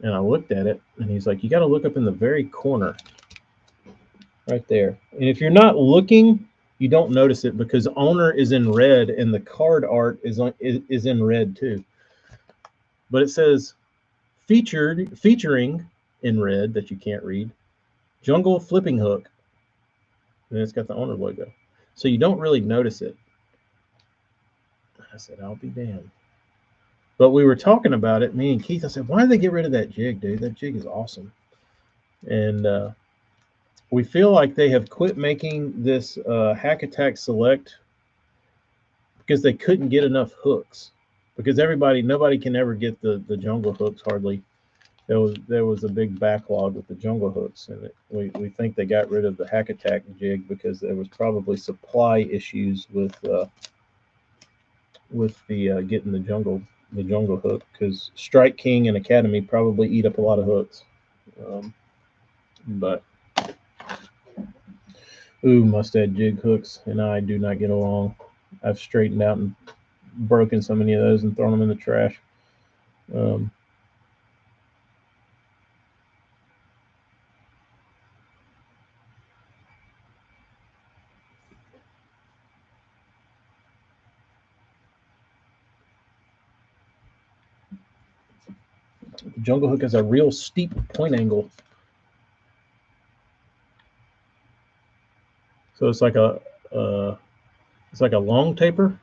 And I looked at it, and he's like, "You got to look up in the very corner, right there. And if you're not looking, you don't notice it because owner is in red, and the card art is in red too. But it says featuring in red that you can't read, Jungle Flipping Hook, and it's got the owner logo, so you don't really notice it. I said, I'll be damned. But we were talking about it, me and Keith. I said, why did they get rid of that jig, dude? That jig is awesome. And we feel like they have quit making this Hack Attack Select because they couldn't get enough hooks. Because nobody can ever get the jungle hooks hardly. There was a big backlog with the jungle hooks, and we think they got rid of the Hack Attack jig because there was probably supply issues with the getting the jungle hook, because Strike King and Academy probably eat up a lot of hooks. But Mustad jig hooks and I do not get along. I've straightened out and broken so many of those and thrown them in the trash. The jungle hook has a real steep point angle, so it's like a long taper.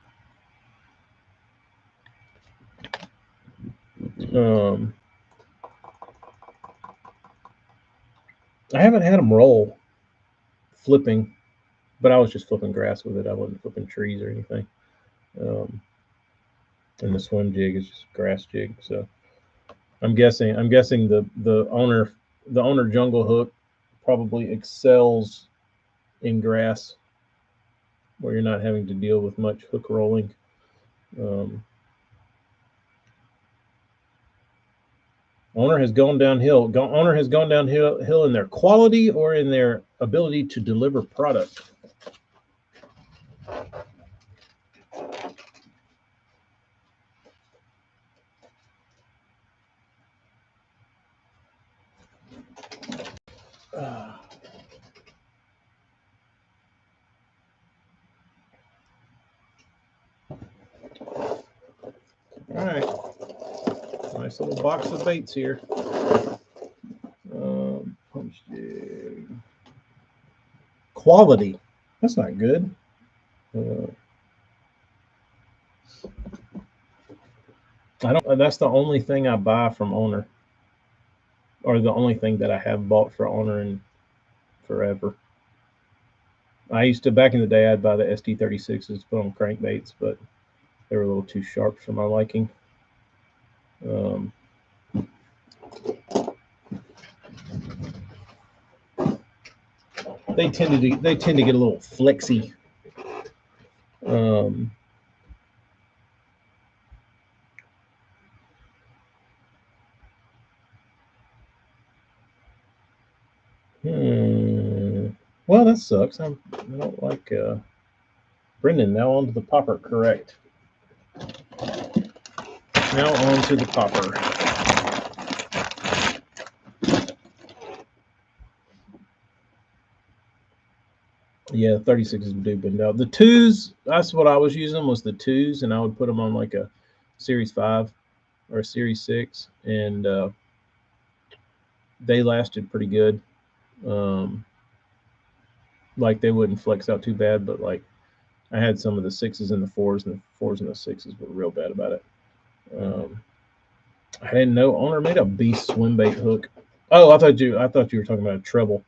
I haven't had them roll flipping, but I was just flipping grass with it. I wasn't flipping trees or anything. And the swim jig is just grass jig. So I'm guessing the owner jungle hook probably excels in grass where you're not having to deal with much hook rolling. Owner has gone downhill. Owner has gone downhill in their quality or in their ability to deliver product. All right, nice little box of baits here. Punch jig. Quality. That's not good. I don't. That's the only thing I buy from Owner, or the only thing that I have bought for Owner in forever. I used to, back in the day, I'd buy the SD36s to put on crankbaits, but they were a little too sharp for my liking. They tend to get a little flexy. Well, that sucks. I don't like Brendan. Now onto the popper. Correct. Now on to the popper. Yeah, 36s do bend out. The twos, that's what I was using, was the twos, and I would put them on like a Series 5 or a Series 6, and they lasted pretty good. Like they wouldn't flex out too bad, but like I had some of the 6s and the 4s, and the 4s and the 6s were real bad about it. I didn't know Owner made a beast swim bait hook. Oh, I thought you were talking about a treble.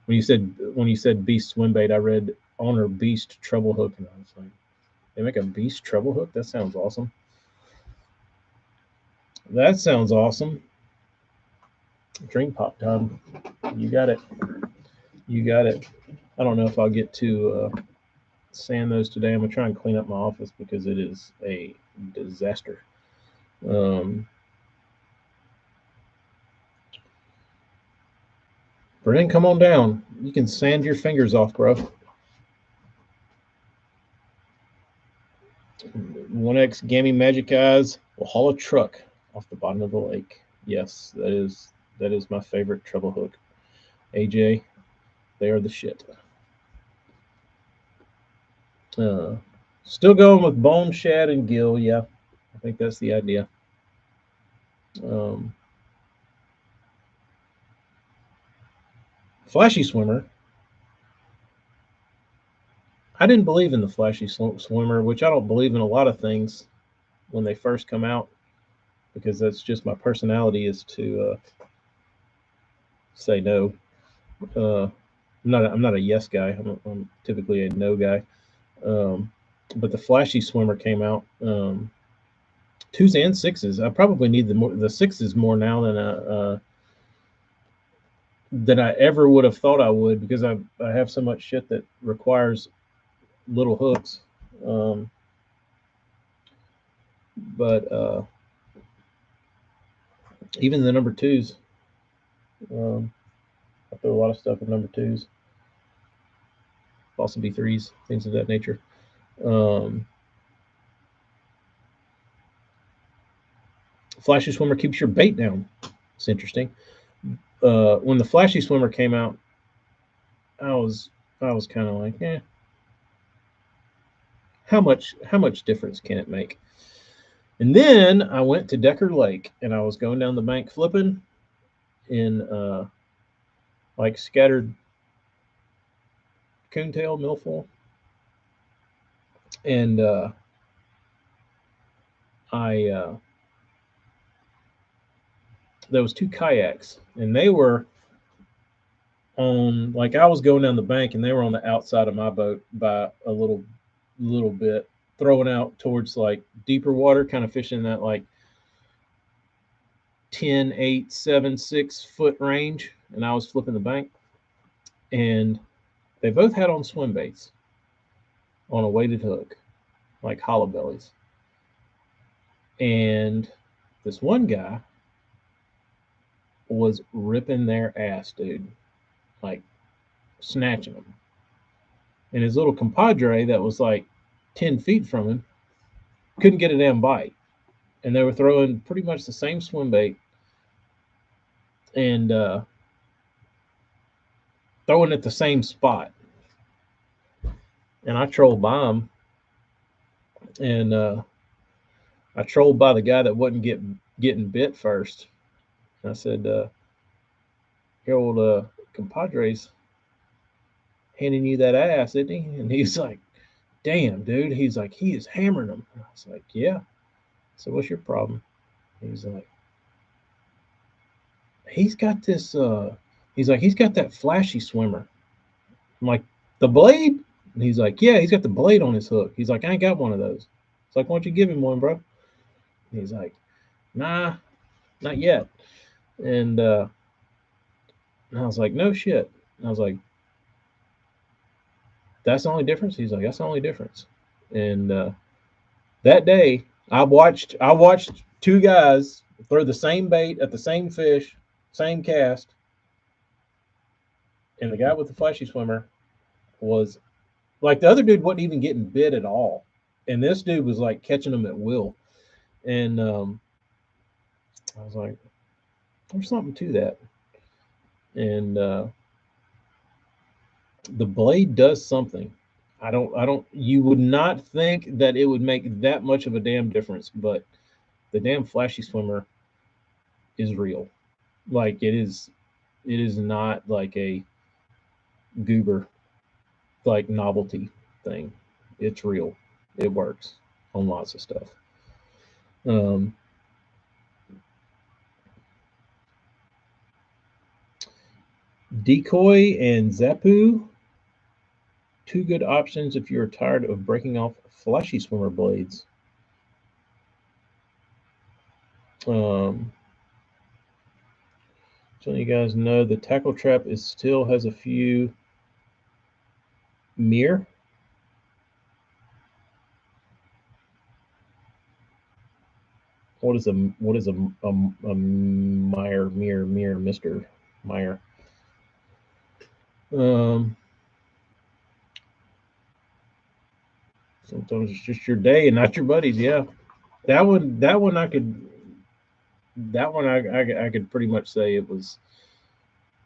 When you said beast swim bait, I read Owner beast treble hook, and I was like, they make a beast treble hook? That sounds awesome. That sounds awesome. Drink pop time. You got it. You got it. I don't know if I'll get to sand those today. I'm gonna try and clean up my office because it is a disaster. Brennan, come on down. You can sand your fingers off, bro. 1X Gammy Magic Eyes will haul a truck off the bottom of the lake. Yes, that is my favorite treble hook. AJ, they are the shit. Still going with bone, shad, and gill. Yeah, I think that's the idea. Flashy swimmer. I didn't believe in the flashy swimmer, which I don't believe in a lot of things when they first come out, because that's just my personality is to say no. I'm not a yes guy. I'm typically a no guy. But the flashy swimmer came out. Twos and sixes. I probably need the sixes more now than I ever would have thought I would, because I have so much shit that requires little hooks. But even the number twos, I throw a lot of stuff in number twos, also B3s, things of that nature. Flashy swimmer keeps your bait down. It's interesting. When the flashy swimmer came out, I was kind of like, how much difference can it make? And then I went to Decker Lake, and I was going down the bank flipping in like scattered coontail milfoil, and there was two kayaks, and they were on, like, I was going down the bank, and they were on the outside of my boat by a little bit, throwing out towards like deeper water, kind of fishing that like 10, 8, 7, 6 foot range, and I was flipping the bank, and they both had on swim baits on a weighted hook, like hollow bellies. And this one guy was ripping their ass, dude, like snatching them. And his little compadre that was like 10 feet from him couldn't get a damn bite. And they were throwing pretty much the same swim bait and throwing at the same spot. And I trolled by him, and I trolled by the guy that wasn't getting bit first. And I said, your old compadre's handing you that ass, isn't he? And he's like, damn, dude. He's like, he is hammering them. And I was like, yeah. So what's your problem? He's like, he's got this, he's like, he's got that flashy swimmer. I'm like, the blade? And he's like, yeah, he's got the blade on his hook. He's like, I ain't got one of those. It's like, why don't you give him one, bro? And he's like, nah, not yet. And I was like, no shit. And I was like, that's the only difference? He's like, that's the only difference. And that day, I watched two guys throw the same bait at the same fish, same cast, and the guy with the flashy swimmer was like, the other dude wasn't even getting bit at all, and this dude was like catching them at will. And I was like, there's something to that. And the blade does something. I don't. You would not think that it would make that much of a damn difference, but the damn flashy swimmer is real. Like, it is not like a goober, like, novelty thing. It's real. It works on lots of stuff. Decoy and Zapu, two good options if you're tired of breaking off flashy swimmer blades. So you guys know the tackle trap still has a few Mir. What is a Meyer, Mr. Meyer? Sometimes it's just your day and not your buddies. Yeah, that one I could. That one I could pretty much say it was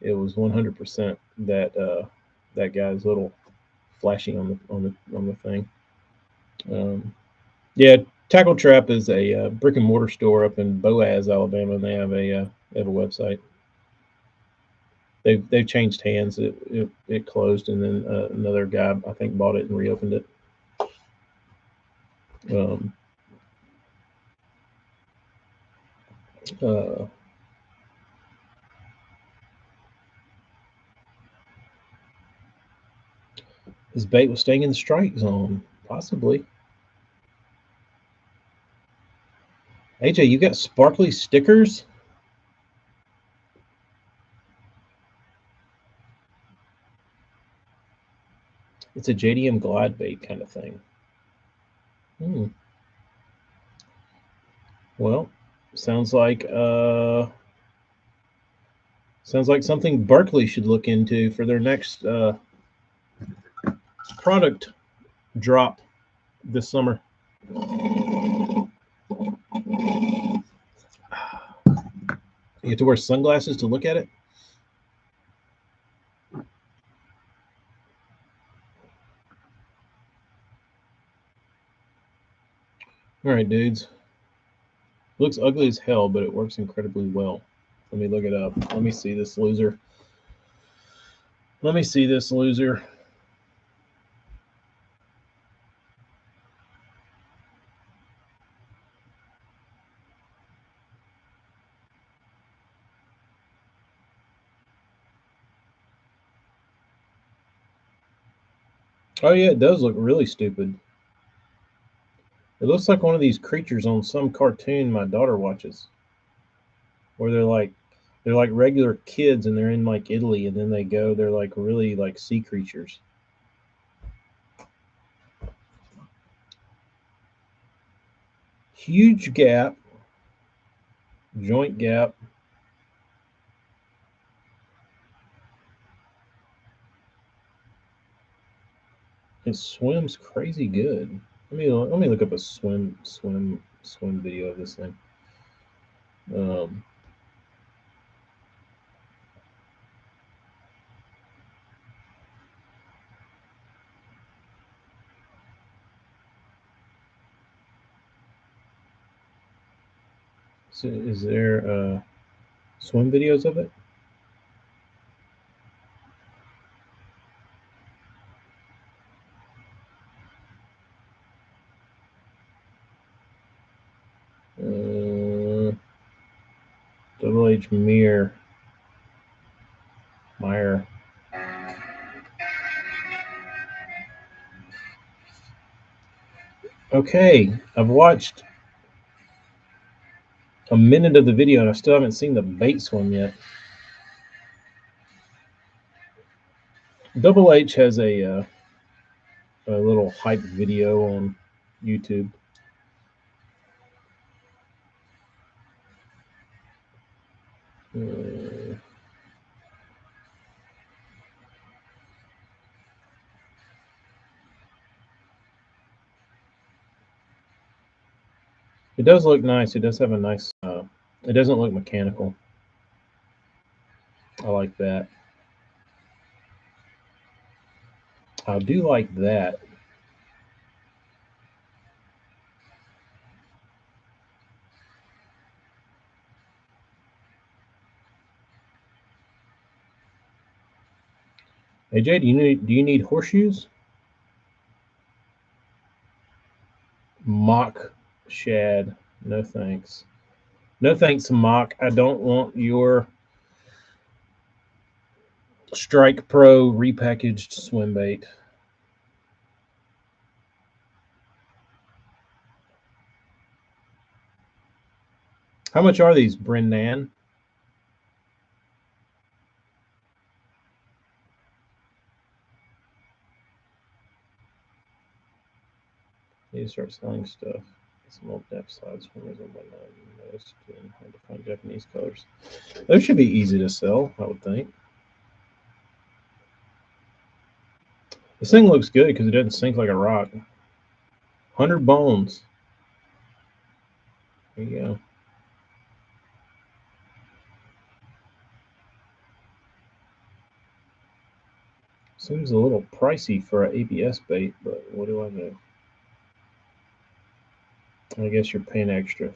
100% that that guy's little flashing on the thing. Yeah, Tackle Trap is a brick and mortar store up in Boaz, Alabama, and they have a website. They've changed hands. It closed, and then another guy I think bought it and reopened it. Um, uh, his bait was staying in the strike zone, possibly. AJ, you got sparkly stickers? It's a JDM glide bait kind of thing. Well, sounds like something Berkeley should look into for their next product drop this summer. You have to wear sunglasses to look at it. All right, dudes. Looks ugly as hell, but it works incredibly well. Let me look it up. Let me see this loser. Let me see this loser. Oh yeah, it does look really stupid. It looks like one of these creatures on some cartoon my daughter watches, where they're like regular kids and they're in like Italy, and then they're like really like sea creatures. Huge gap, joint gap. It swims crazy good. Let me look up a swim video of this thing. Um, so is there swim videos of it? Double H Meyer. Okay, I've watched a minute of the video and I still haven't seen the bait swim yet. Double H has a little hype video on YouTube. It does look nice. It does have a nice. It doesn't look mechanical. I like that. I do like that. AJ, do you need horseshoes? Mock shad. No thanks. No thanks, Mock. I don't want your Strike Pro repackaged swim bait. How much are these, Brennan? Need to start selling stuff. Some old depth slides, swimmers and whatnot. Most hard to find Japanese colors. Those should be easy to sell, I would think. This thing looks good because it doesn't sink like a rock. 100 bones. There you go. Seems a little pricey for an ABS bait, but what do I know? I guess you're paying extra. I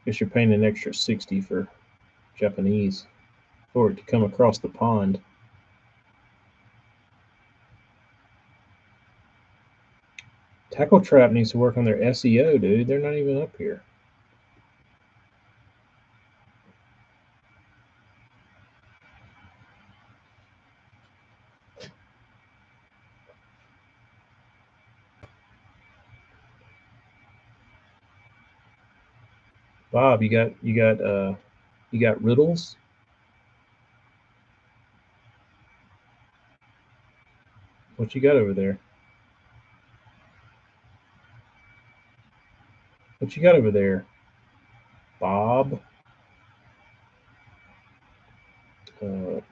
guess you're paying an extra 60 for Japanese for it to come across the pond. Tackle Trap needs to work on their SEO, dude. They're not even up here. Bob, you got riddles? What you got over there? What you got over there, Bob?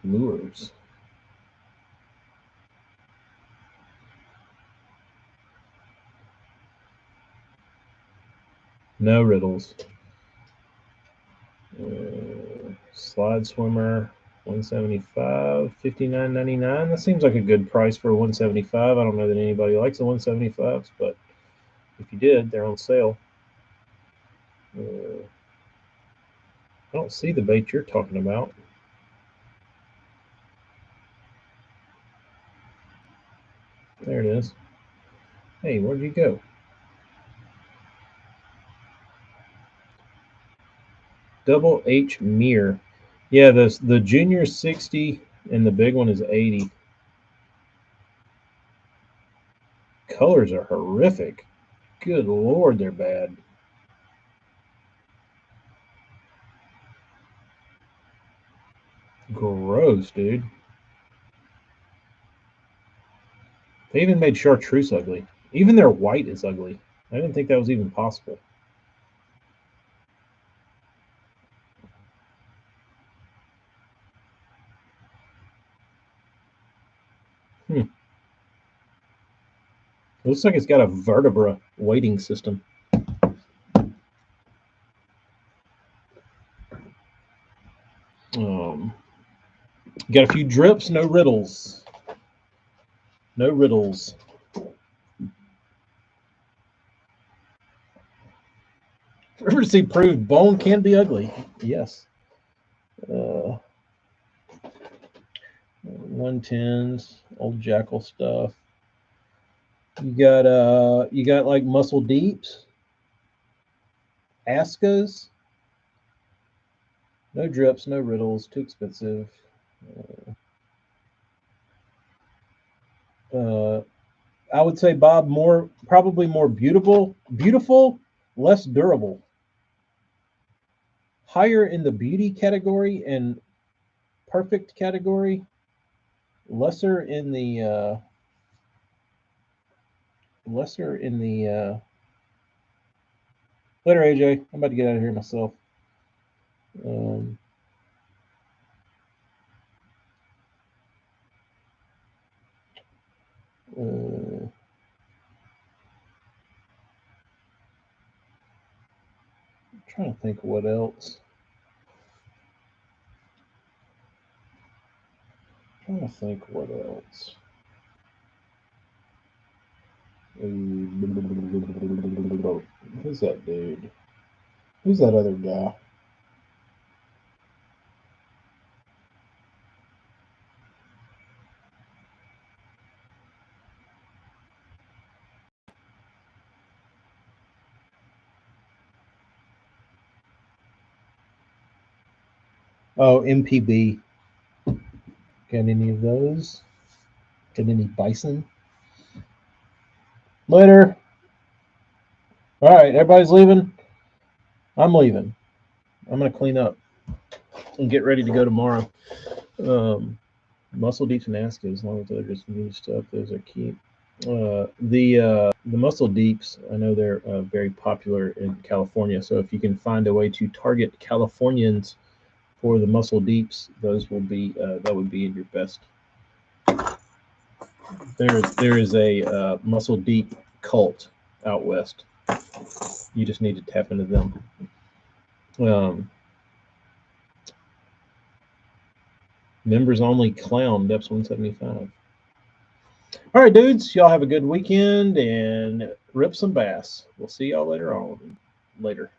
Lures. No riddles. Slide swimmer, 175, 59.99. That seems like a good price for a 175. I don't know that anybody likes the 175s, but if you did, they're on sale. I don't see the bait you're talking about. There it is. Hey, where'd you go? Double H mirror. Yeah, the junior 60 and the big one is 80. Colors are horrific. Good Lord, they're bad. Gross, dude. They even made chartreuse ugly. Even their white is ugly. I didn't think that was even possible. It looks like it's got a vertebra weighting system. Got a few drips, no riddles. No riddles. Riversea proved bone can be ugly. Yes. 110s, old Jackal stuff. You got like Muscle Deeps, Askas. No drips, no riddles, too expensive. I would say, Bob, probably more beautiful, less durable. Higher in the beauty category and perfect category, lesser in the later, AJ. I'm about to get out of here myself. I'm trying to think what else. Who's that dude? Who's that other guy? Oh, MPB. Got any of those? Got any bison? Later. All right, everybody's leaving. I'm leaving. I'm gonna clean up and get ready to go tomorrow. Muscle Deeps and Askas, as long as they're just new stuff, those are key. The Muscle Deeps, I know they're very popular in California. So if you can find a way to target Californians for the Muscle Deeps, those will be that would be in your best. There is a Muscle Deep cult out west. You just need to tap into them. Members only clown Depths 175. All right, dudes, y'all have a good weekend and rip some bass. We'll see y'all later on. Later.